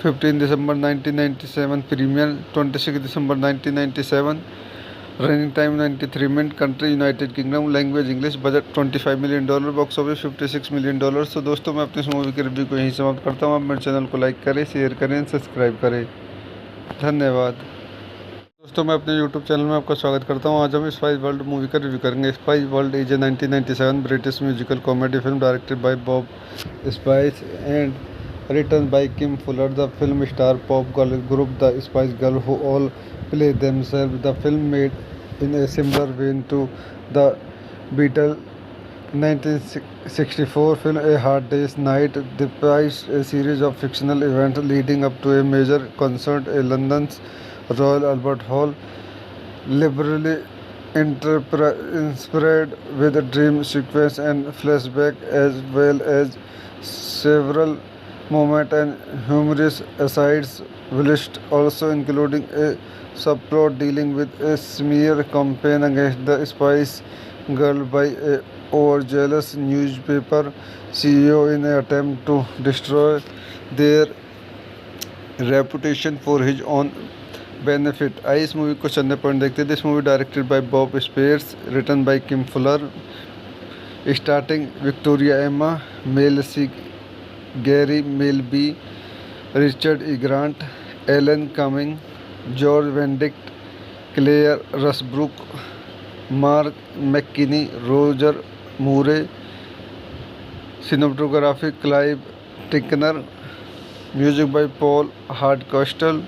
15 December 1997. Premiere 26 December 1997. Running time 93 minutes. Country United Kingdom. Language English. Budget $25 million. Box office $56 million। तो दोस्तों मैं अपनी इस movie के review को यहीं समाप्त करता हूँ। आप मेरे चैनल को लाइक करें, शेयर करें, सब्सक्राइब करें। धन्यवाद। दोस्तों मैं अपने YouTube चैनल में आपका स्वागत करता हूँ। आज हम स्पाइस वर्ल्ड मूवी का रिव्यू करेंगे। Spice World is a 1997 British musical comedy film directed by Bob Spice and written by Kim Fuller. The film star pop girl group The Spice Girls, who all play themselves. The film made in a similar vein to the Beatles' 1964 film A Hard Day's Night, depicts a series of fictional events leading up to a major concert at London's Royal Albert Hall, liberally inspired with a dream sequence and flashback, as well as several moment and humorous asides, whilst also including a subplot dealing with a smear campaign against the Spice Girl by a overzealous newspaper CEO in an attempt to destroy their reputation for his own benefit। आइए इस movie को चंदे point देखते हैं। This movie directed by Bob spheres, written by Kim Fuller, starting Victoria Emma, Mel C Gary Milby, Richard E. Grant, Alan Cumming, George Benedict, Claire Rusbrook, Mark McKinney, Roger Moore, cinematography Clive Tickner, music by Paul Hardcastle,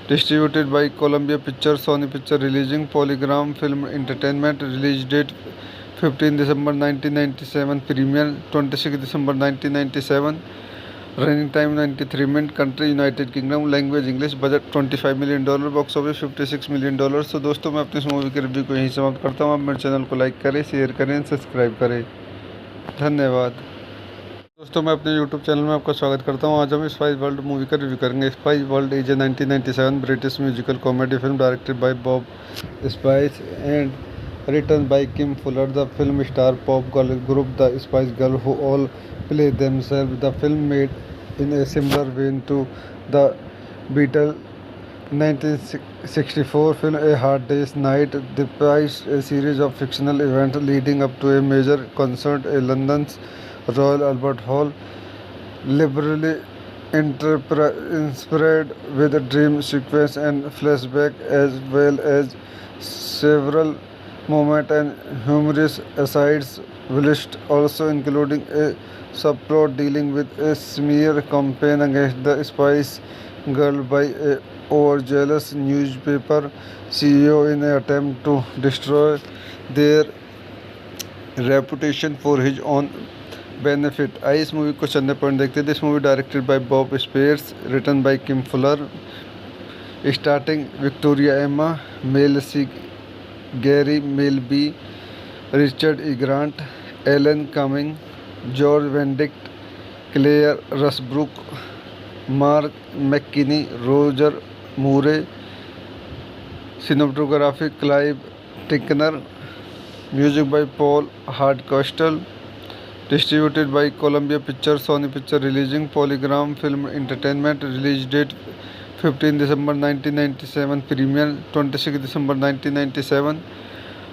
distributed by Columbia Pictures, Sony Picture Releasing, Polygram Film Entertainment. Release date 15 December 1997. Premiere 26 December 1997. Running time 93 minutes. Country United Kingdom. Language English. Budget $25 million। Box office $56 million। तो दोस्तों मैं अपनी इस movie के review को यहीं समाप्त करता हूँ। आप मेरे चैनल को लाइक करें, शेयर करें, सब्सक्राइब करें। धन्यवाद। दोस्तों मैं अपने YouTube चैनल में आपका स्वागत करता हूँ। आज हम स्पाइस वर्ल्ड मूवी का रिव्यू करेंगे। Spice World is a 1997 British musical comedy film directed by Bob Spice and written by Kim Fuller. The film star pop girl group The Spice Girls, who all play themselves. The film made in a similar vein to the Beatles' 1964 film A Hard Day's Night, depicts a series of fictional events leading up to a major concert at London's Royal Albert Hall, liberally inspired with a dream sequence and flashback, as well as several moment and humorous asides, whilst also including a subplot dealing with a smear campaign against the Spice Girl by a overzealous newspaper CEO in an attempt to destroy their reputation for his own benefit. आइए इस movie को चंदे point देखते हैं. This movie directed by Bob spheres, written by Kim Fuller, starting Victoria Emma, Mel C Geri Mel B, Richard E Grant, Alan Cumming, George Benedict, Claire Rushbrook, Mark McKinney, Roger Moore. Cinematography Clive Tickner, music by Paul Hardcastle, distributed by Columbia Pictures, Sony Picture Releasing, Polygram Film Entertainment. Release date 15 December 1997. Premiere 26 December 1997.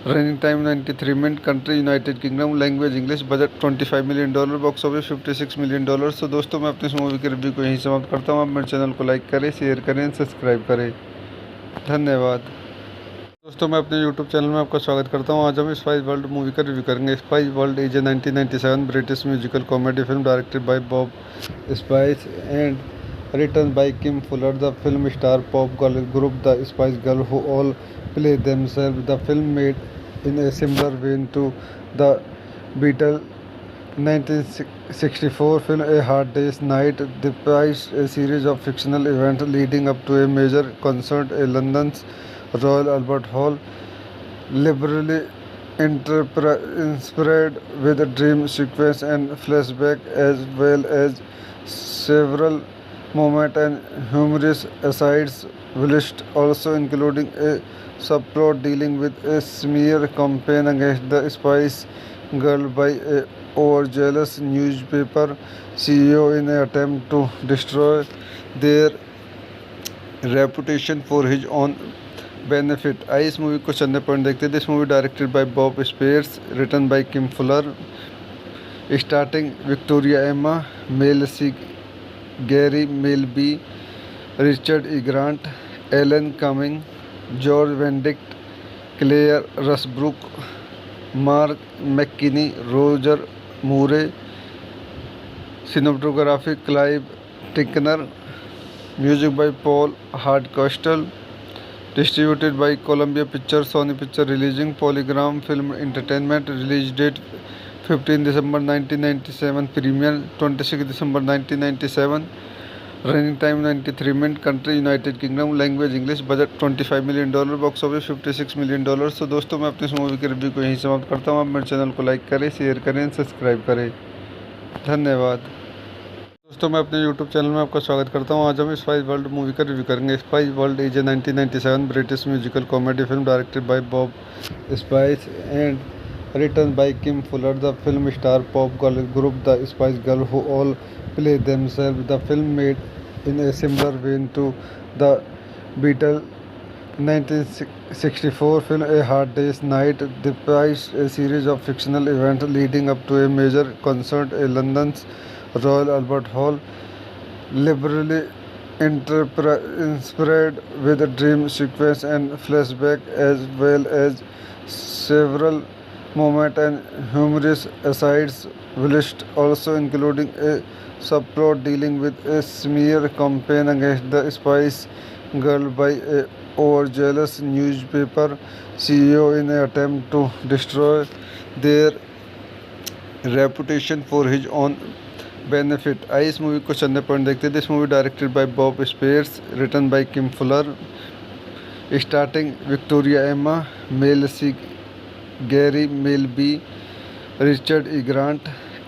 Running time 93 minutes. Country United Kingdom. Language English. Budget $25 million. Box office $56 million. तो दोस्तों मैं अपनी इस movie के review को यहीं समाप्त करता हूँ. आप मेरे चैनल को लाइक करें, शेयर करें, सब्सक्राइब करें. धन्यवाद. दोस्तों मैं अपने YouTube चैनल में आपका स्वागत करता हूं. आज हम स्पाइस वर्ल्ड मूवी का रिव्यू करेंगे. Spice World is a 1997 British musical comedy film directed by Bob Spice and written by Kim Fuller. The film star pop girl group the Spice Girl who all play themselves. The film made in a similar vein to the Beatle 1964 film A Hard Day's Night depicts a series of fictional events leading up to a major concert at London's Royal Albert Hall, liberally inspired with a dream sequence and flashback, as well as several moments and humorous asides, whilst also including a subplot dealing with a smear campaign against the Spice Girl by a overzealous newspaper CEO in an attempt to destroy their reputation for his own benefit. आइए इस movie को चंदे point देखते हैं. This movie directed by Bob spheres, written by Kim Fuller, starting Victoria Emma, Mel C Geri Mel B, Richard E Grant, Alan Cumming, George Benedict, Claire Rushbrook, Mark McKinney, Roger Moore. Cinematography Clive Tickner, music by Paul Hardcastle, distributed by Columbia Pictures, Sony Picture Releasing, Polygram Film Entertainment. Release date 15 December 1997. Premiere 26 December 1997. Running time 93 minutes. Country United Kingdom. Language English. Budget $25 million. Box office $56 million. तो दोस्तों मैं अपनी इस movie के review को यहीं समाप्त करता हूँ. आप मेरे चैनल को लाइक करें, शेयर करें, सब्सक्राइब करें. धन्यवाद. दोस्तों मैं अपने YouTube चैनल में आपका स्वागत करता हूं. आज हम स्पाइस वर्ल्ड मूवी का रिव्यू करेंगे. Spice World is a 1997 British musical comedy film directed by Bob Spice and written by Kim Fuller. The film star pop girl group the Spice Girl who all play themselves. The film made in a similar vein to the Beatle 1964 film A Hard Day's Night depicts a series of fictional events leading up to a major concert at London's Royal Albert Hall, liberally inspired with a dream sequence and flashback, as well as several moments and humorous asides, whilst also including a subplot dealing with a smear campaign against the Spice Girl by a overzealous newspaper CEO in an attempt to destroy their reputation for his own benefit. आइए इस movie को चंदे point देखते हैं. This movie directed by Bob spheres, written by Kim Fuller, starting Victoria Emma, Mel C Geri Mel B, Richard E Grant,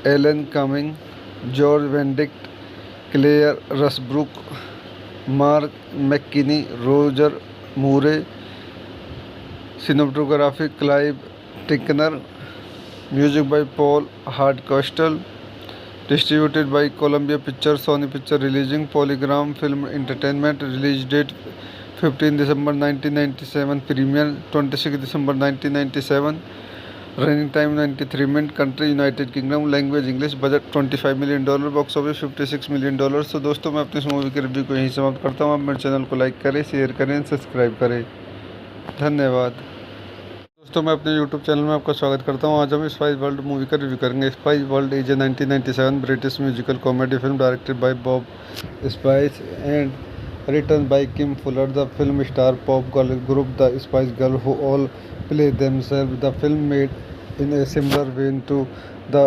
Alan Cumming, George Benedict, Claire Rushbrook, Mark McKinney, Roger Moore. Cinematography Clive Tickner, music by Paul Hardcastle, distributed by Columbia Pictures, Sony Picture Releasing, Polygram Film Entertainment. Release date 15 December 1997. Premiere 26 December 1997. Running time 93 minutes. Country United Kingdom. Language English. Budget $25 million. Box office $56 million. तो दोस्तों मैं अपनी इस movie के review को यहीं समाप्त करता हूँ. आप मेरे चैनल को लाइक करें, शेयर करें, सब्सक्राइब करें. धन्यवाद. दोस्तों मैं अपने YouTube चैनल में आपका स्वागत करता हूं। आज हम स्पाइस वर्ल्ड मूवी का रिव्यू करेंगे। Spice World is a 1997 British musical comedy film directed by Bob Spice and written by Kim Fuller. The film star pop girl group The Spice Girls, who all play themselves. The film made in a similar vein to the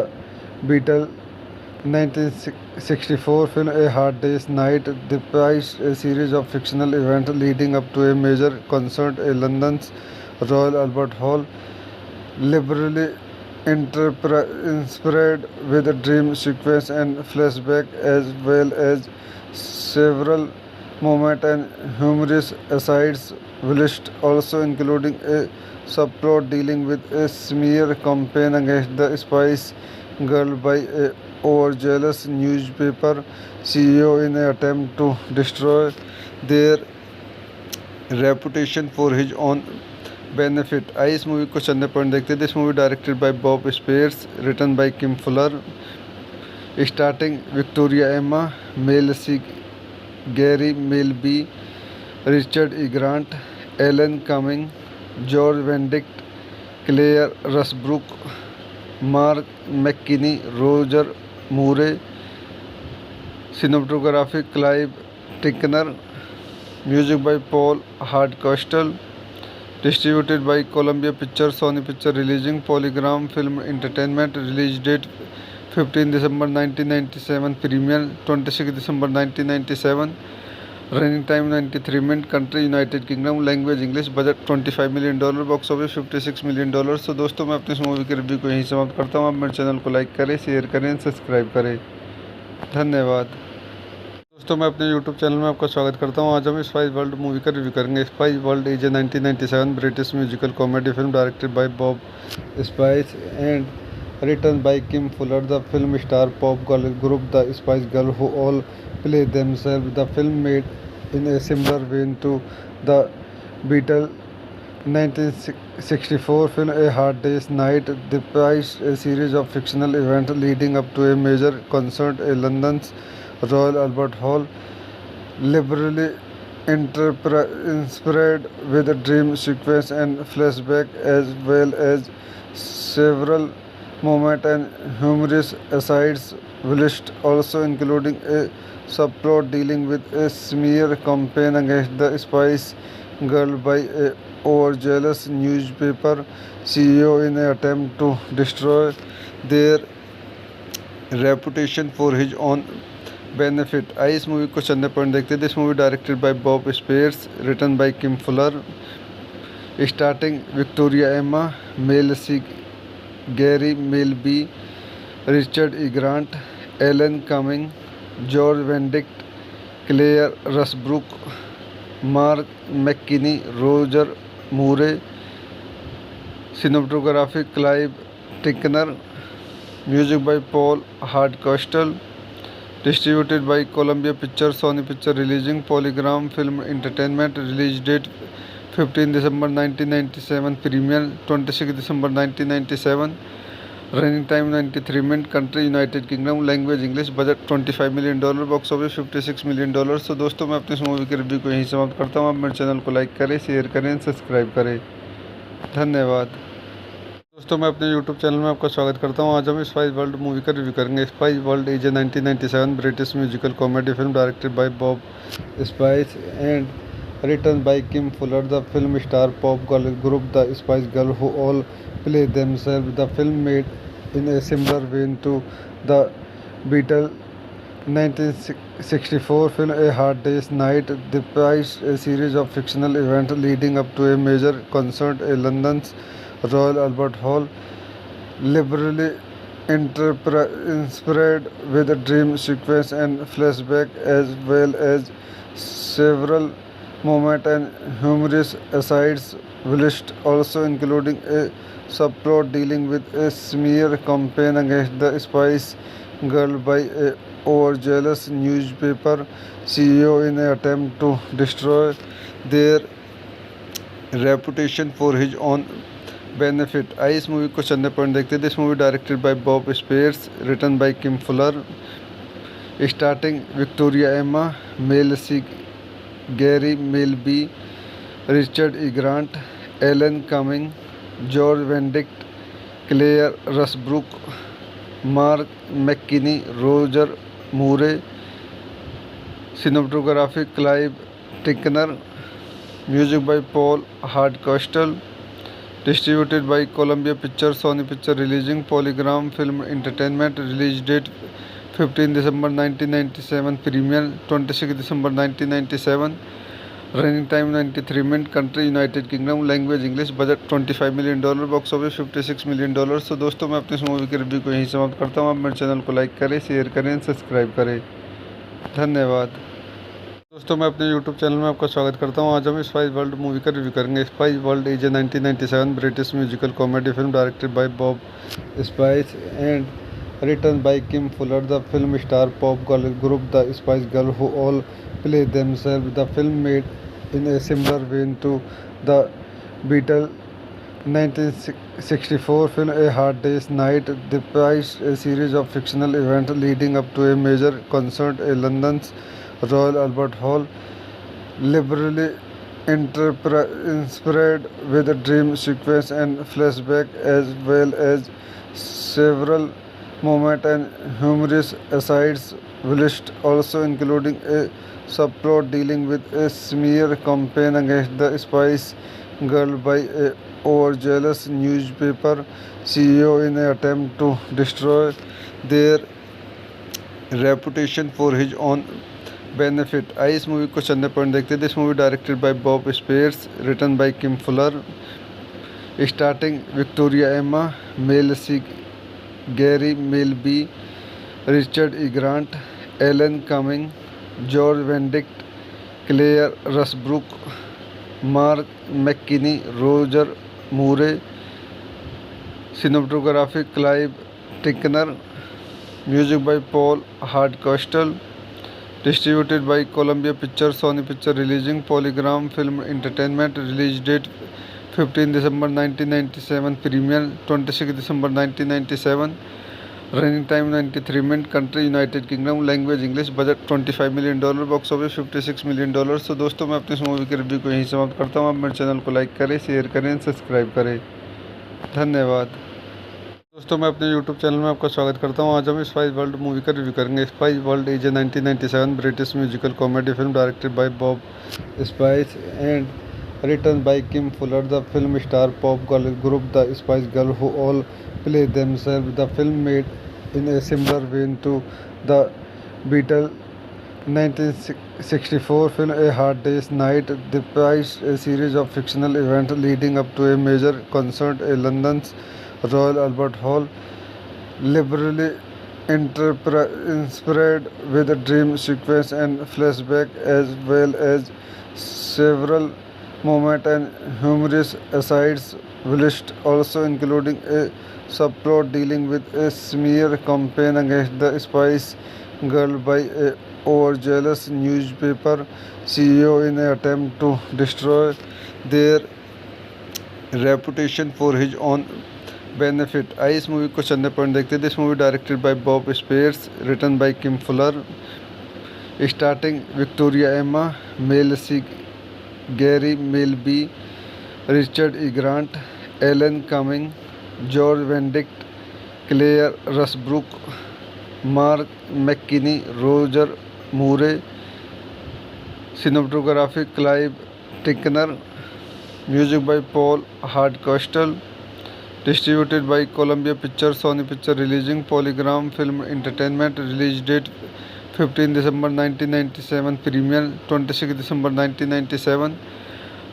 Beatles' 1964 film A Hard Day's Night, depicts a series of fictional events leading up to a major concert at London's Royal Albert Hall, liberally inspired with a dream sequence and flashback, as well as several moment and humorous asides, whilst also including a subplot dealing with a smear campaign against the Spice Girl by a overzealous newspaper CEO in an attempt to destroy their reputation for his own benefit. आइए इस movie को चंदे point देखते हैं। This movie directed by Bob spheres, written by Kim Fuller, starting Victoria Emma, Mel C Geri Mel B, Richard E Grant, Alan Cumming, George Benedict, Claire Rushbrook, Mark McKinney, Roger Moore. Cinematography Clive Tickner, music by Paul Hardcastle, distributed by Columbia Pictures, Sony picture releasing PolyGram film entertainment. Release date 15 December 1997, premiere 26 December 1997, running time 93 minutes, country United Kingdom, language English, budget $25 million, box office $56 million. तो दोस्तों मैं अपनी इस movie के review को यहीं समाप्त करता हूँ। आप मेरे चैनल को लाइक करें, शेयर करें, सब्सक्राइब करें। धन्यवाद। दोस्तों मैं अपने YouTube चैनल में आपका स्वागत करता हूं। आज हम स्पाइस वर्ल्ड मूवी का रिव्यू करेंगे। Spice World is a 1997 British musical comedy film directed by Bob Spice and written by Kim Fuller. The film star pop girl group The Spice Girls, who all play themselves. The film made in a similar vein to the Beatles' 1964 film A Hard Day's Night, depicts a series of fictional events leading up to a major concert at London's Royal Albert Hall, liberally inspired with a dream sequence and flashback, as well as several moment and humorous asides, whilst also including a subplot dealing with a smear campaign against the Spice Girl by a overzealous newspaper CEO in an attempt to destroy their reputation for his own benefit. आइए इस movie को चंदे point देखते हैं। This movie directed by Bob spheres, written by Kim Fuller, starting Victoria Emma, Mel C Geri Mel B, Richard E Grant, Alan Cumming, George Benedict, Claire Rushbrook, Mark McKinney, Roger Moore. Cinematography Clive Tickner, music by Paul Hardcastle, distributed by Columbia Pictures, Sony picture releasing PolyGram film entertainment. Release date 15 December 1997, premiere 26 December 1997, running time 93 minutes, country United Kingdom, language English, budget $25 million, box office $56 million. तो दोस्तों मैं अपनी इस movie के review को यहीं समाप्त करता हूँ। आप मेरे चैनल को लाइक करें, शेयर करें, सब्सक्राइब करें। धन्यवाद। दोस्तों मैं अपने YouTube चैनल में आपका स्वागत करता हूं। आज हम स्पाइस वर्ल्ड मूवी का रिव्यू करेंगे। Spice World is a 1997 British musical comedy film directed by Bob Spice and written by Kim Fuller. The film star pop girl group The Spice Girls, who all play themselves. The film made in a similar vein to the Beatles' 1964 film A Hard Day's Night, depicts a series of fictional events leading up to a major concert at London's Royal Albert Hall, liberally inspired with a dream sequence and flashback, as well as several moment and humorous asides, whilst also including a subplot dealing with a smear campaign against the Spice Girl by a overzealous newspaper CEO in an attempt to destroy their reputation for his own benefit. आइए इस movie को चंदे point देखते हैं। This movie directed by Bob spheres, written by Kim Fuller, starting Victoria Emma, Mel C Geri Mel B, Richard E Grant, Alan Cumming, George Benedict, Claire Rusbrook, Mark McKinney, Roger Moore, cinematography Clive Tickner, music by Paul Hardcastle, distributed by Columbia Pictures, Sony Picture Releasing, Polygram Film Entertainment, release date 15 December 1997, premiere 26 December 1997, running time 93 minutes, country United Kingdom, language English, budget $25 million, box office $56 million। तो दोस्तों मैं अपनी इस movie के review को यहीं समाप्त करता हूँ। आप मेरे चैनल को लाइक करें, शेयर करें, सब्सक्राइब करें। धन्यवाद। दोस्तों मैं अपने YouTube चैनल में आपका स्वागत करता हूं। आज हम स्पाइस वर्ल्ड मूवी का रिव्यू करेंगे। Spice World is a 1997 British musical comedy film directed by Bob Spice and written by Kim Fuller. The film star pop girl group The Spice Girls, who all play themselves. The film made in a similar vein to the Beatles' 1964 film A Hard Day's Night, depicts a series of fictional events leading up to a major concert at London's Royal Albert Hall, liberally inspired with a dream sequence and flashback, as well as several moments and humorous asides, whilst also including a subplot dealing with a smear campaign against the Spice Girl by a overzealous newspaper CEO in an attempt to destroy their reputation for his own benefit। आइए इस movie को चंदे point देखते हैं। This movie directed by Bob spheres, written by Kim Fuller, starting Victoria Emma, Mel C, Geri Mel B, Richard E Grant, Alan Cumming, George Benedict, Claire Rushbrook, Mark McKinney, Roger Moore, cinematography Clive Tickner, music by Paul Hardcastle, distributed by Columbia Pictures, Sony Picture Releasing, Polygram Film Entertainment, release date 15 December 1997, premiere 26 December 1997, running time 93 minutes, country United Kingdom, language English, budget $25 million, box office $56 million। तो दोस्तों मैं अपनी इस movie के review को यहीं समाप्त करता हूँ। आप मेरे चैनल को लाइक करें, शेयर करें, सब्सक्राइब करें। धन्यवाद। दोस्तों मैं अपने YouTube चैनल में आपका स्वागत करता हूं। आज हम स्पाइस वर्ल्ड मूवी का रिव्यू करेंगे। Spice World is a 1997 British musical comedy film directed by Bob Spice and written by Kim Fuller. The film star pop girl group The Spice Girls, who all play themselves. The film made in a similar vein to the Beatles' 1964 film A Hard Day's Night, depicts a series of fictional events leading up to a major concert at London's Royal Albert Hall, liberally inspired with a dream sequence and flashback, as well as several moments and humorous asides, whilst also including a subplot dealing with a smear campaign against the Spice Girl by a overzealous newspaper CEO in an attempt to destroy their reputation for his own benefit। आइए इस movie को चंदे point देखते हैं। This movie directed by Bob spheres, written by Kim Fuller, starting Victoria Emma, Mel C, Geri Mel B, Richard E Grant, Alan Cumming, George Benedict, Claire Rushbrook, Mark McKinney, Roger Moore, cinematography Clive Tickner, music by Paul Hardcastle, distributed by Columbia Pictures, Sony Picture Releasing, Polygram Film Entertainment, release date 15 December 1997, premiere 26 December 1997,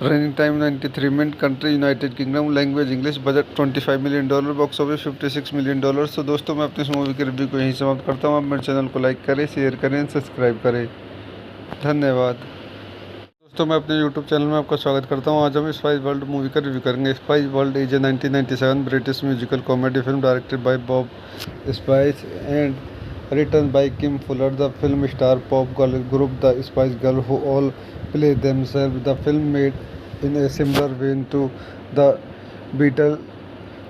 running time 93 minutes, country United Kingdom, language English, budget $25 million, box office $56 million। तो दोस्तों मैं अपनी इस movie के review को यहीं समाप्त करता हूँ। आप मेरे चैनल को लाइक करें, शेयर करें, सब्सक्राइब करें। धन्यवाद। दोस्तों मैं अपने YouTube चैनल में आपका स्वागत करता हूं। आज हम स्पाइस वर्ल्ड मूवी का रिव्यू करेंगे। Spice World is a 1997 British musical comedy film directed by Bob Spice and written by Kim Fuller. The film star pop girl group The Spice Girls, who all play themselves. The film made in a similar vein to the Beatles'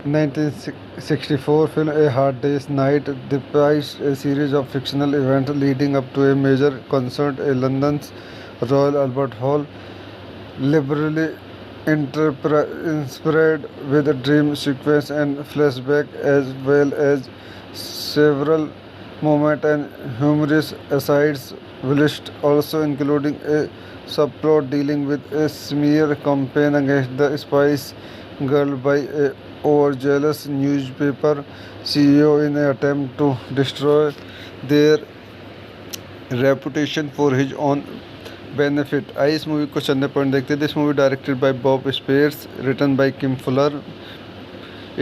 1964 film A Hard Day's Night, depicts a series of fictional events leading up to a major concert at London's Royal Albert Hall, liberally inspired with a dream sequence and flashback as well as several moments and humorous asides, whilst also including a subplot dealing with a smear campaign against the Spice Girl by a overzealous newspaper CEO in an attempt to destroy their reputation for his own benefit. आइए इस movie को चंदे point देखते हैं. This movie directed by Bob spheres, written by Kim Fuller,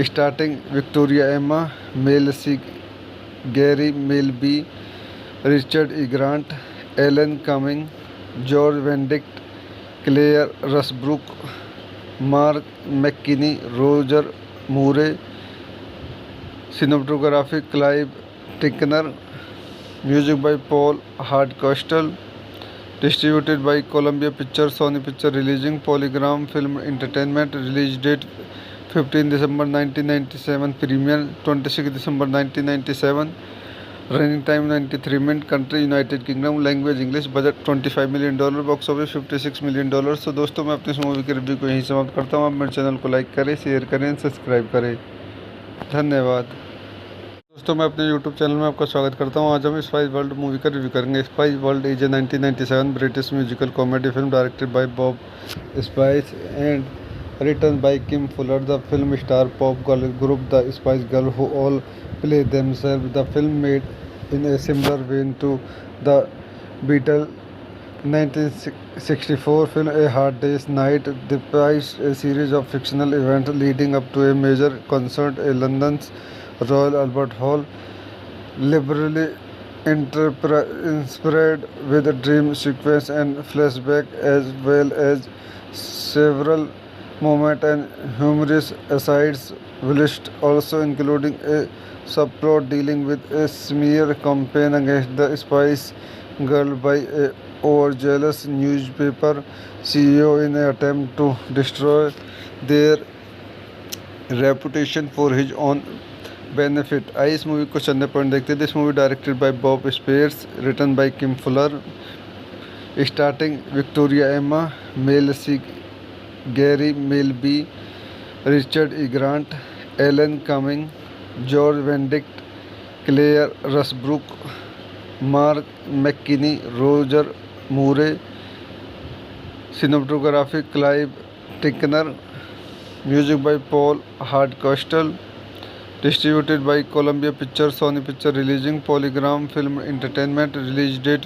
starting Victoria Emma, Mel C Geri Mel B, Richard E Grant, Alan Cumming, George Benedict, Claire Rushbrook, Mark McKinney, Roger Moore. Cinematography Clive Tickner, music by Paul Hardcastle, distributed by Columbia Pictures, Sony Picture Releasing, Polygram Film Entertainment. Release date 15 December 1997, premiere 26 December 1997, running time 93 minutes, country United Kingdom, language English, budget $25 million, box office $56 million. तो दोस्तों मैं अपनी इस movie के review को यहीं समाप्त करता हूँ. आप मेरे चैनल को लाइक करें, शेयर करें, सब्सक्राइब करें. धन्यवाद. दोस्तों मैं अपने YouTube चैनल में आपका स्वागत करता हूं. आज हम स्पाइस वर्ल्ड मूवी का रिव्यू करेंगे. Spice World is a 1997 British musical comedy film directed by Bob Spice and written by Kim Fuller. The film star pop girl group the Spice Girl who all play themselves. The film made in a similar vein to the Beatle 1964 film A Hard Day's Night depicts a series of fictional events leading up to a major concert at London's Royal Albert Hall, liberally inspired with a dream sequence and flashback as well as several moments and humorous asides, whilst also including a subplot dealing with a smear campaign against the Spice Girl by a overzealous newspaper CEO in an attempt to destroy their reputation for his own benefit. आइए इस movie को चंदे point देखते हैं. This movie directed by Bob spheres, written by Kim Fuller, starting Victoria Emma, Mel C Geri Mel B, Richard E Grant, Alan Cumming, George Benedict, Claire Rushbrook, Mark McKinney, Roger Moore. Cinematography Clive Tickner, music by Paul Hardcastle, distributed by Columbia Pictures, Sony Picture Releasing, Polygram Film Entertainment. Release date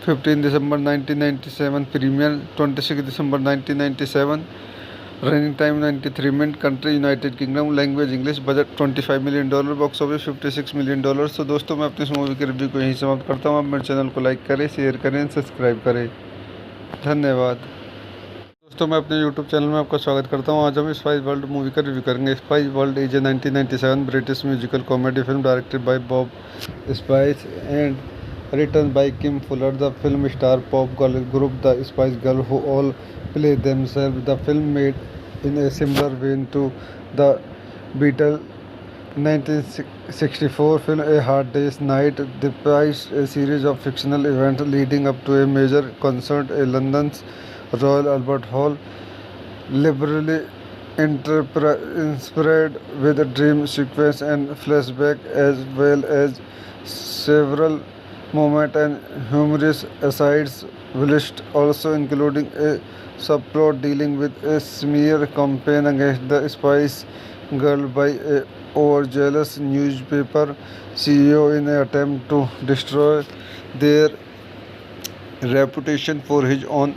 15 December 1997, premiere 26 December 1997, running time 93 minutes, country United Kingdom, language English, budget $25 million, box office $56 million. तो दोस्तों मैं अपनी इस movie के review को यहीं समाप्त करता हूँ. आप मेरे चैनल को लाइक करें, शेयर करें, सब्सक्राइब करें. धन्यवाद. दोस्तों मैं अपने YouTube चैनल में आपका स्वागत करता हूं. आज हम स्पाइस वर्ल्ड मूवी का रिव्यू करेंगे. Spice World is a 1997 British musical comedy film directed by Bob Spice and written by Kim Fuller. The film star pop girl group the Spice Girl who all play themselves. The film made in a similar vein to the Beatle 1964 film A Hard Day's Night depicts a series of fictional events leading up to a major concert at London's Royal Albert Hall, liberally inspired with a dream sequence and flashback as well as several moments and humorous asides, whilst also including a subplot dealing with a smear campaign against the Spice Girl by a overzealous newspaper CEO in an attempt to destroy their reputation for his own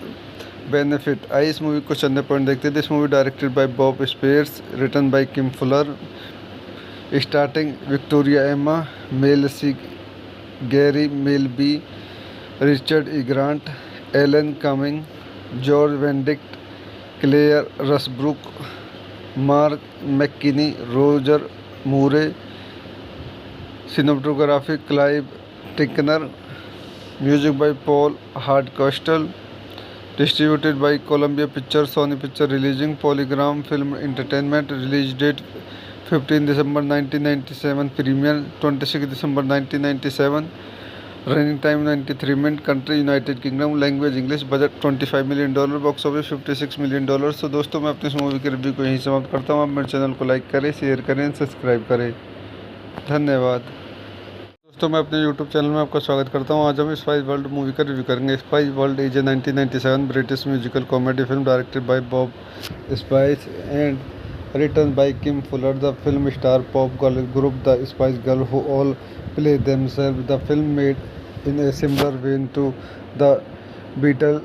benefit. आइए इस movie को चंदे point देखते हैं. This movie directed by Bob spheres, written by Kim Fuller, starting Victoria Emma, Mel C Geri Mel B, Richard E Grant, Alan Cumming, George Benedict, Claire Rushbrook, Mark McKinney, Roger Moore. Cinematography Clive Tickner, music by Paul Hardcastle, distributed by Columbia Pictures, Sony Picture Releasing, Polygram Film Entertainment. Release date 15 December 1997, premiere 26 December 1997, Running time 93 minutes. Country United Kingdom. Language English. Budget $25 million. Box office $56 million. तो दोस्तों मैं अपनी इस movie के review को यहीं समाप्त करता हूँ। आप मेरे चैनल को लाइक करें, शेयर करें, सब्सक्राइब करें। धन्यवाद। दोस्तों मैं अपने यूट्यूब चैनल में आपका स्वागत करता हूं। आज हम स्पाइस वर्ल्ड मूवी का रिव्यू करेंगे। Spice World is a 1997 British musical comedy film directed by Bob Spice and written by Kim Fuller. The film star pop girl group The Spice Girls who all play themselves. The film made in a similar vein to the Beatles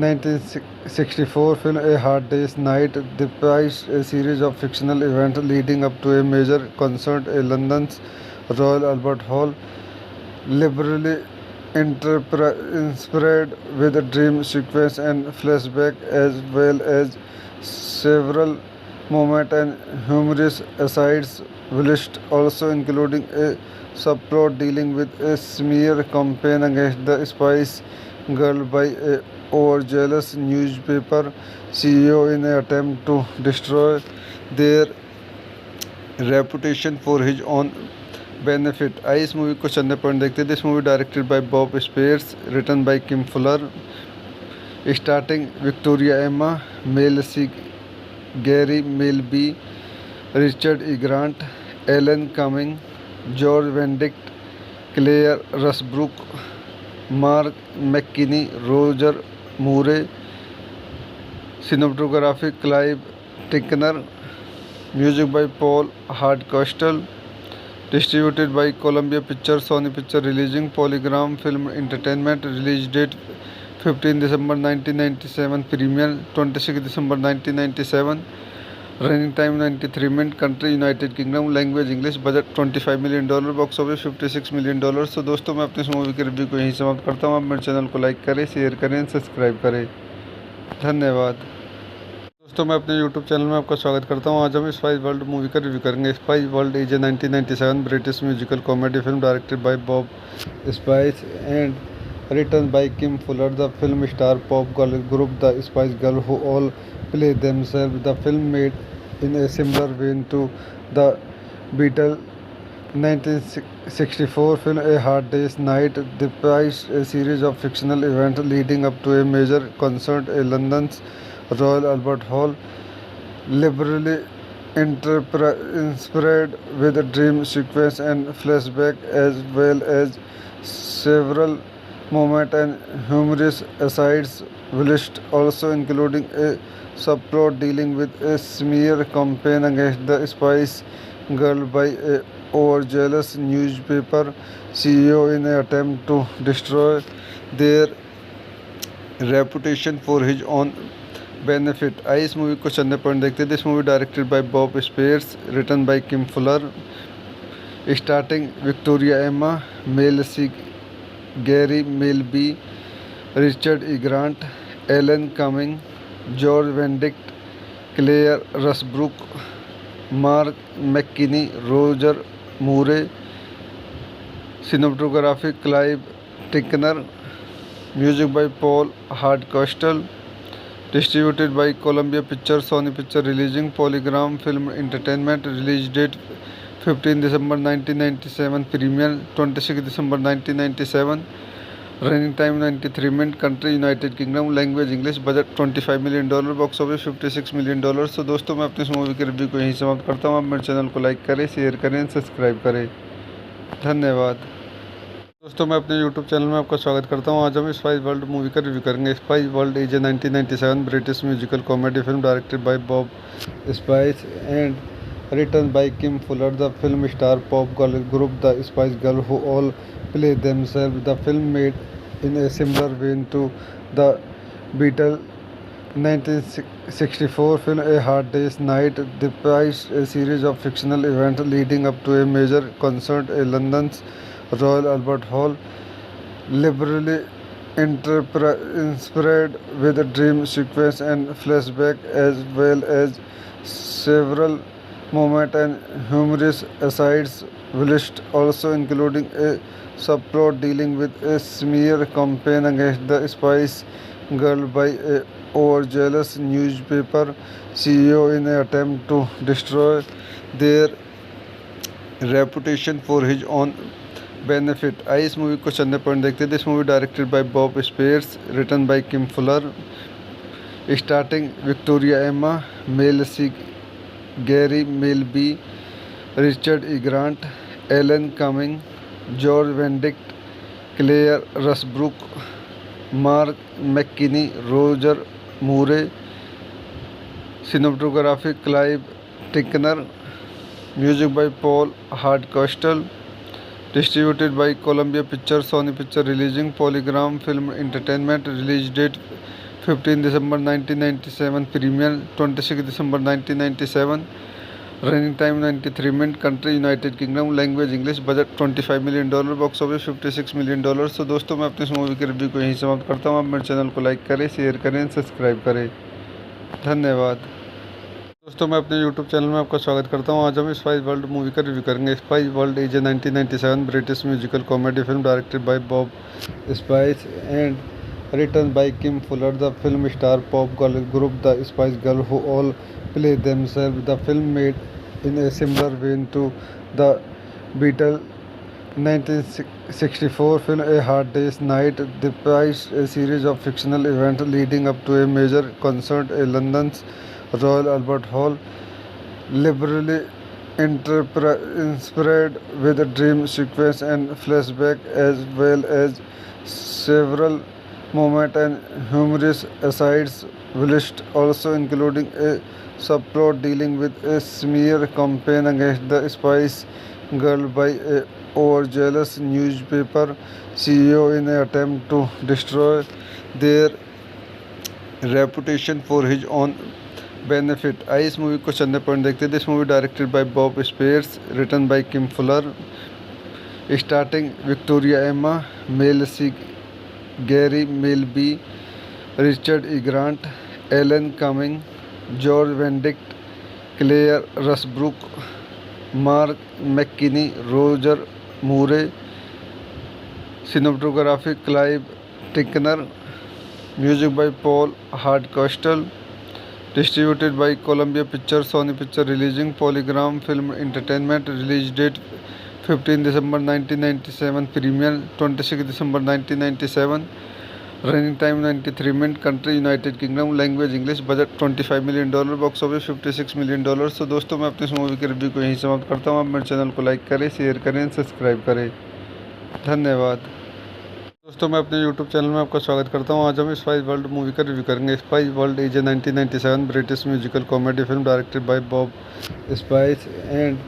1964 film A Hard Day's Night depicts a series of fictional events leading up to a major concert at London's Royal Albert Hall, liberally inspired with a dream sequence and flashback, as well as several moments and humorous asides, whilst also including a subplot dealing with a smear campaign against the Spice Girl by a overzealous newspaper CEO in an attempt to destroy their reputation for his own benefit. आइए इस movie को चंदे point देखते हैं। This movie directed by Bob spheres, written by Kim Fuller, starting Victoria Emma, Mel C Geri Mel B, Richard E Grant, Alan Cumming, George Benedict, Claire Rushbrook, Mark McKinney, Roger Moore, cinematography Clive Tickner, music by Paul Hardcastle, distributed by Columbia Pictures, Sony Pictures Releasing, Polygram Film Entertainment. Release date 15 December 1997. Premiere 26 December 1997. Running time 93 minutes. Country United Kingdom. Language English. Budget $25 million. Box office $56 million. तो दोस्तों मैं अपनी इस movie के review को यहीं समाप्त करता हूँ। आप मेरे चैनल को लाइक करें, शेयर करें, सब्सक्राइब करें। धन्यवाद। दोस्तों मैं अपने यूट्यूब चैनल में आपका स्वागत करता हूं। आज हम स्पाइस वर्ल्ड मूवी का रिव्यू करेंगे। Spice World is a 1997 British musical comedy film directed by Bob Spice and written by Kim Fuller. The film star pop girl group The Spice Girls who all play themselves. The film made in a similar vein to the Beatles 1964 film A Hard Day's Night depicts a series of fictional events leading up to a major concert at London's Royal Albert Hall, liberally inspired with a dream sequence and flashback, as well as several moments and humorous asides, whilst also including a subplot dealing with a smear campaign against the Spice Girl by a overzealous newspaper CEO in an attempt to destroy their reputation for his own benefit. आइए इस movie को चंदे point देखते हैं। This movie directed by Bob spheres, written by Kim Fuller, starting Victoria Emma, Mel C Geri Mel B, Richard E Grant, Alan Cumming, George Benedict, Claire Rushbrook, Mark McKinney, Roger Moore, cinematography Clive Tickner, music by Paul Hardcastle, distributed by Columbia Pictures, Sony Pictures Releasing, Polygram Film Entertainment. Release date 15 December 1997. Premiere 26 December 1997. Running time 93 minutes. Country United Kingdom. Language English. Budget $25 million. Box office $56 million. तो दोस्तों मैं अपनी इस movie के review को यहीं समाप्त करता हूँ। आप मेरे चैनल को लाइक करें, शेयर करें, सब्सक्राइब करें। धन्यवाद। दोस्तों मैं अपने यूट्यूब चैनल में आपका स्वागत करता हूं। आज हम स्पाइस वर्ल्ड मूवी का रिव्यू करेंगे। Spice World is a 1997 British musical comedy film directed by Bob Spice and written by Kim Fuller. The film star pop girl group The Spice Girls who all play themselves. The film made in a similar vein to the Beatles 1964 film A Hard Day's Night depicts a series of fictional events leading up to a major concert at London's Royal Albert Hall, liberally inspired with a dream sequence and flashback, as well as several moments and humorous asides, whilst also including a subplot dealing with a smear campaign against the Spice Girl by a overzealous newspaper CEO in an attempt to destroy their reputation for his own benefit. आई इस movie को चंदे point देखते हैं। This movie directed by Bob spheres, written by Kim Fuller, starting Victoria Emma, Mel C Geri Mel B, Richard E Grant, Alan Cumming, George Benedict, Claire Rushbrook, Mark McKinney, Roger Moore. Cinematography Clive Tickner, music by Paul Hardcastle, distributed by Columbia picture, Sony picture releasing PolyGram film entertainment. Release date 15 December 1997, premiere 26 December 1997, running time 93 minutes, country United Kingdom, language English, budget $25 million, box office $56 million. तो दोस्तों मैं अपनी इस movie के review को यहीं समाप्त करता हूँ। आप मेरे चैनल को लाइक करें, शेयर करें, सब्सक्राइब करें। धन्यवाद। दोस्तों मैं अपने YouTube चैनल में आपका स्वागत करता हूं। आज हम स्पाइस वर्ल्ड मूवी का रिव्यू करेंगे। Spice World is a 1997 British musical comedy film directed by Bob Spice and written by Kim Fuller. The film star pop girl group the Spice Girl who all play themselves. The film made in a similar vein to the Beatles 1964 film A Hard Day's Night depicts a series of fictional events leading up to a major concert at London's Royal Albert Hall, liberally inspired with a dream sequence and flashback, as well as several moments and humorous asides, whilst also including a subplot dealing with a smear campaign against the Spice Girl by a overzealous newspaper CEO in an attempt to destroy their reputation for his own benefit. आई इस movie को चंदे point देखते हैं। This movie directed by Bob spheres, written by Kim Fuller, starting Victoria Emma, Mel C Geri Mel B, Richard E Grant, Alan Cumming, George Benedict, Claire Rushbrook, Mark McKinney, Roger Moore. Cinematography Clive Tickner, music by Paul Hardcastle, distributed by Columbia picture, Sony picture releasing PolyGram film entertainment. Release date 15 December 1997, premiere 26 December 1997, running time 93 minutes, country United Kingdom, language English, budget $25 million, box office $56 million. तो दोस्तों मैं अपनी इस movie के review को यहीं समाप्त करता हूँ। आप मेरे चैनल को लाइक करें, शेयर करें, सब्सक्राइब करें। धन्यवाद। दोस्तों मैं अपने YouTube चैनल में आपका स्वागत करता हूं। आज हम स्पाइस वर्ल्ड मूवी का रिव्यू करेंगे। Spice World is a 1997 British musical comedy film directed by Bob Spice and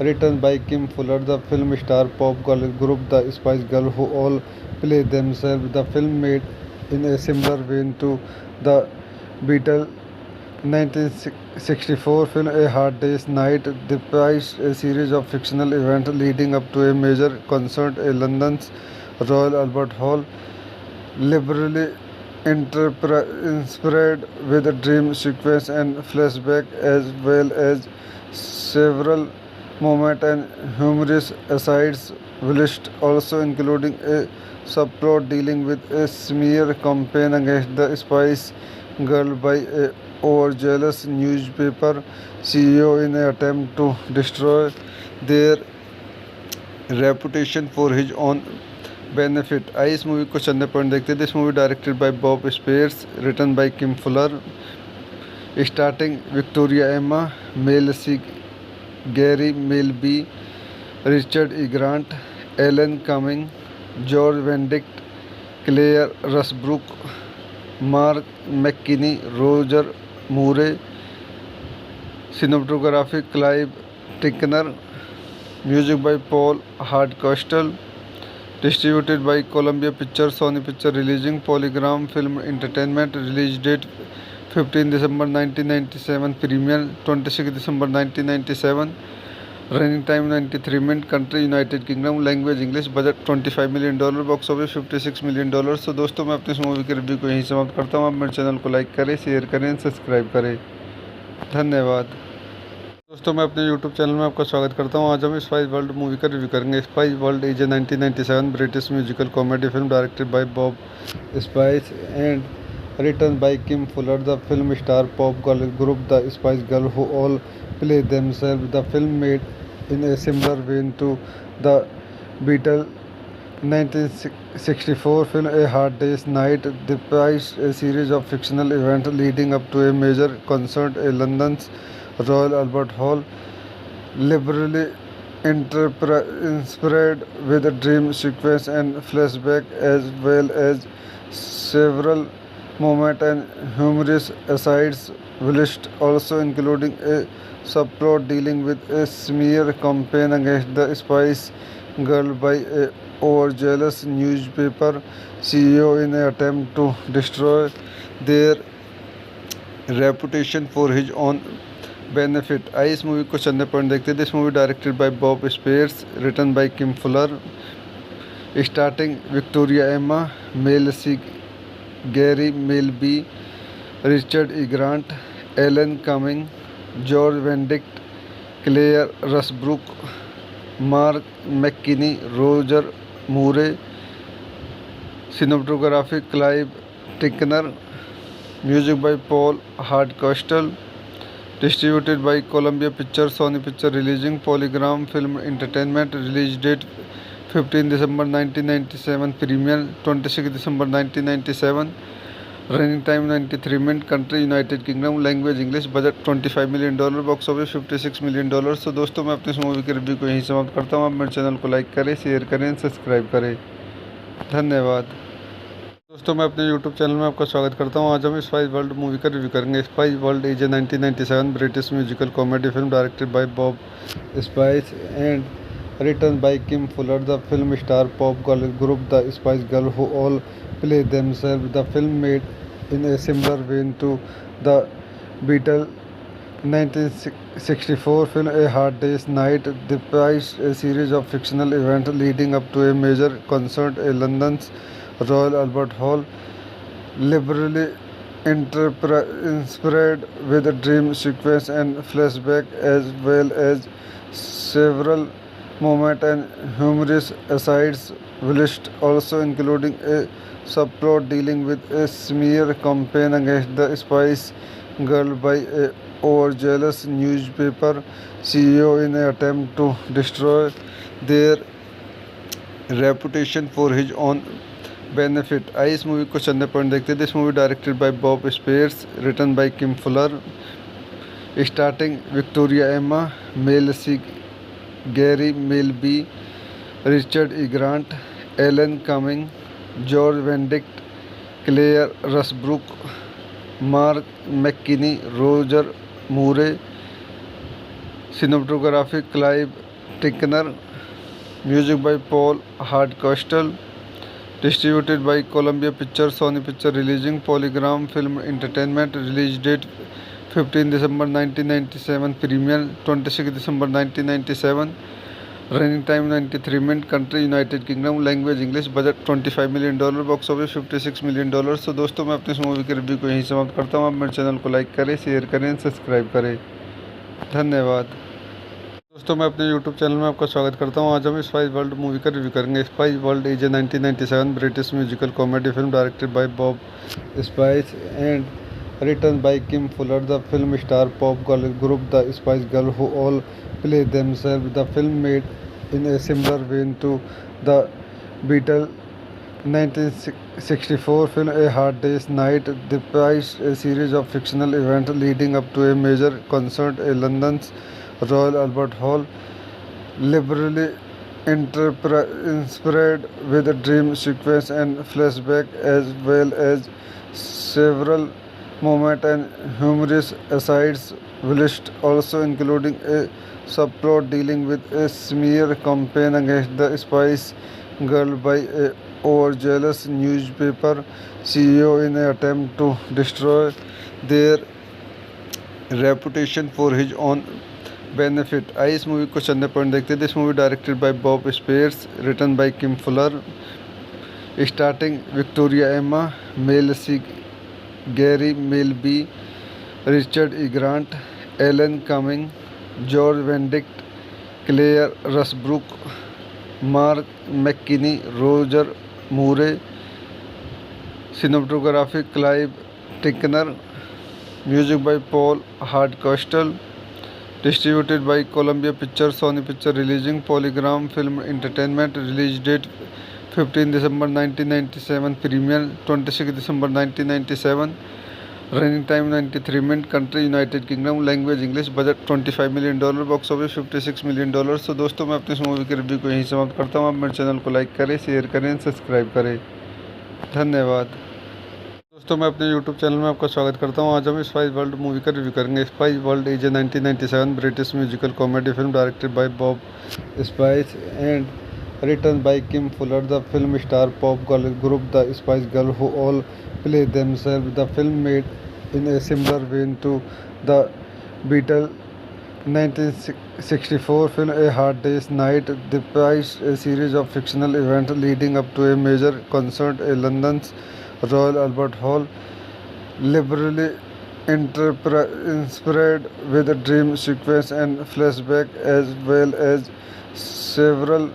written by Kim Fuller. The film star pop girl group the Spice Girl who all play themselves. The film made in a similar vein to the Beatles 1964 film A Hard Day's Night depicts a series of fictional events leading up to a major concert at London's Royal Albert Hall, liberally inspired with a dream sequence and flashback, as well as several moments and humorous asides, whilst also including a subplot dealing with a smear campaign against the Spice Girl by a overzealous newspaper CEO in an attempt to destroy their reputation for his own1964 film A Hard Day's Night depicts a series of fictional events leading up to a major concert at London's Royal Albert Hall, liberally inspired with a dream sequence and flashback, as well as several moments and humorous asides, whilst also including a subplot dealing with a smear campaign against the Spice Girl by a overzealous newspaper CEO in an attempt to destroy their reputation for his own benefit. आई इस movie को चंदे point देखते हैं। This movie directed by Bob spheres, written by Kim Fuller, starting Victoria Emma, Mel C Geri Mel B, Richard E Grant, Alan Cumming, George Benedict, Claire Rushbrook, Mark McKinney, Roger Moore. Cinematography Clive Tickner, music by Paul Hardcastle, distributed by Columbia picture, Sony picture releasing PolyGram film entertainment. Release date 15 December 1997, premiere 26 December 1997, running time 93 minutes, country United Kingdom, language English, budget $25 million, box office $56 million. तो दोस्तों मैं अपनी इस movie के review को यहीं समाप्त करता हूँ। आप मेरे चैनल को लाइक करें, शेयर करें, सब्सक्राइब करें। धन्यवाद। दोस्तों मैं अपने YouTube चैनल में आपका स्वागत करता हूं। आज हम स्पाइस वर्ल्ड मूवी का रिव्यू करेंगे। Spice World is a 1997 British musical comedy film directed by Bob Spice and written by Kim Fuller. The film star pop girl group the Spice Girl who all play themselves. The film made in a similar vein to the Beatles 1964 film A Hard Day's Night depicts a series of fictional events leading up to a major concert at London's Royal Albert Hall, liberally inspired with a dream sequence and flashback, as well as several moment and humorous asides, whilst also including a subplot dealing with a smear campaign against the Spice Girl by a overzealous newspaper CEO in an attempt to destroy their reputation for his own benefit. आइए इस movie को चंदे point देखते हैं. This movie directed by Bob spheres, written by Kim Fuller, starting Victoria Emma, Mel C Geri Mel B, Richard E Grant, Alan Cumming, George Benedict, Claire Rushbrook, Mark McKinney, Roger Moore. Cinematography Clive Tickner, music by Paul Hardcastle, distributed by Columbia Pictures, Sony Picture Releasing, Polygram Film Entertainment. Release date 15 December 1997. Premiere 26 December 1997. Running time 93 minutes. Country United Kingdom. Language English. Budget $25 million. Box office $56 million. तो दोस्तों मैं अपनी इस movie के review को यहीं समाप्त करता हूँ. आप मेरे चैनल को लाइक करें, शेयर करें, सब्सक्राइब करें. धन्यवाद. दोस्तों मैं अपने YouTube चैनल में आपका स्वागत करता हूं. आज हम स्पाइस वर्ल्ड मूवी का रिव्यू करेंगे. Spice World is a 1997 British musical comedy film directed by Bob Spice and written by Kim Fuller. The film star pop girl group the Spice Girl who all play themself. The film made in a similar vein to the Beatle 1964 film A Hard Day's Night depicts a series of fictional events leading up to a major concert at London's Royal Albert Hall, liberally inspired with a dream sequence and flashback, as well as several moment and humorous asides, whilst also including a subplot dealing with a smear campaign against the Spice Girl by a overzealous newspaper CEO in an attempt to destroy their reputation for his own benefit. आइए इस movie को चंदे point देखते हैं. This movie directed by Bob spheres, written by Kim Fuller, starting Victoria Emma, Mel C Geri Mel B, Richard E Grant, Alan Cumming, George Benedict, Claire Rushbrook, Mark McKinney, Roger Moore. Cinematography Clive Tickner, music by Paul Hardcastle, distributed by Columbia Pictures, Sony Picture Releasing, Polygram Film Entertainment. Release date 15 December 1997. Premiere 26 December 1997. Running time 93 minutes. Country United Kingdom. Language English. Budget $25 million. Box office $56 million. तो दोस्तों मैं अपनी इस movie के review को यहीं समाप्त करता हूँ. आप मेरे चैनल को लाइक करें, शेयर करें, सब्सक्राइब करें. धन्यवाद. दोस्तों मैं अपने YouTube चैनल में आपका स्वागत करता हूं. आज हम स्पाइस वर्ल्ड मूवी का रिव्यू करेंगे. Spice World is a 1997 British musical comedy film directed by Bob Spice and written by Kim Fuller. The film star pop girl group the Spice Girl who all play themself. The film made in a similar vein to the Beatle 1964 film A Hard Day's Night depicts a series of fictional events leading up to a major concert at London's Royal Albert Hall, liberally inspired with a dream sequence and flashback, as well as several moment and humorous asides, whilst also including a subplot dealing with a smear campaign against the Spice Girl by a overzealous newspaper CEO in an attempt to destroy their reputation for his own benefit. आइए इस movie को चंदे point देखते हैं. This movie directed by Bob spheres, written by Kim Fuller, starting Victoria Emma, Mel C Geri Mel B, Richard E Grant, Alan Cumming, George Benedict, Claire Rushbrook, Mark McKinney, Roger Moore. Cinematography Clive Tickner, music by Paul Hardcastle, distributed by Columbia Pictures, Sony Picture Releasing, Polygram Film Entertainment. Release date 15 December 1997 premiere 26 December 1997 running time 93 minutes country United Kingdom language English budget $25 million box office $56 million। तो दोस्तों मैं अपनी इस movie के review को यहीं समाप्त करता हूँ। आप मेरे चैनल को लाइक करें, शेयर करें, सब्सक्राइब करें। धन्यवाद। दोस्तों मैं अपने YouTube चैनल में आपका स्वागत करता हूं। आज हम स्पाइस वर्ल्ड मूवी का रिव्यू करेंगे। Spice World is a 1997 British musical comedy film directed by Bob Spice and written by Kim Fuller. The film star pop girl group The Spice Girls, who all play themselves. The film made in a similar vein to the Beatles' 1964 film A Hard Day's Night, depicts a series of fictional events leading up to a major concert at London's Royal Albert Hall, liberally inspired with a dream sequence and flashback, as well as several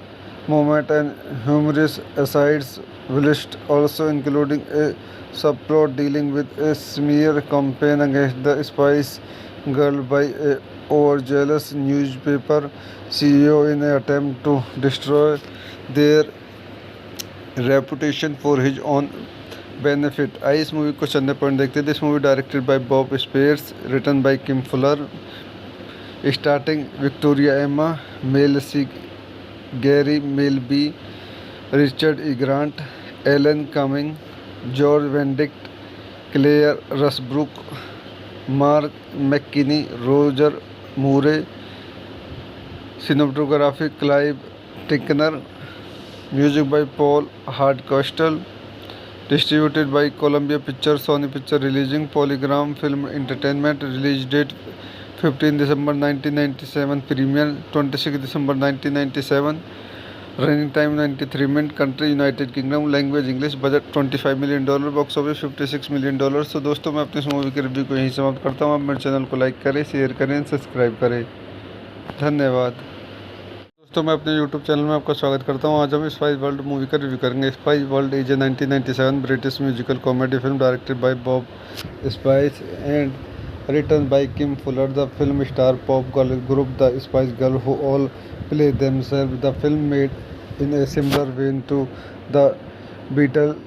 moments and humorous asides, whilst also including a subplot dealing with a smear campaign against the Spice Girl by a overzealous newspaper CEO in an attempt to destroy their reputation for his own benefit। आइए इस movie को चंदे point देखते हैं। This movie directed by Bob spheres, written by Kim Fuller, starting Victoria Emma, Mel C Geri Mel B, Richard E Grant, Alan Cumming, George Benedict, Claire Rushbrook, Mark McKinney, Roger Moore. Cinematography Clive Tickner, music by Paul Hardcastle, distributed by Columbia Pictures, Sony Pictures Releasing, Polygram Film Entertainment, release date 15 December 1997, premiere 26 December 1997, running time 93 minutes, country United Kingdom, language English, budget $25 million, box office $56 million। तो दोस्तों मैं अपनी इस movie के review को यहीं समाप्त करता हूँ। आप मेरे चैनल को लाइक करें, शेयर करें, सब्सक्राइब करें। धन्यवाद। दोस्तों मैं अपने YouTube चैनल में आपका स्वागत करता हूं। आज हम स्पाइस वर्ल्ड मूवी का रिव्यू करेंगे। Spice World is a 1997 British musical comedy film directed by Bob Spice and written by Kim Fuller. The film star pop girl group The Spice Girls, who all play themselves. The film made in a similar vein to the Beatles'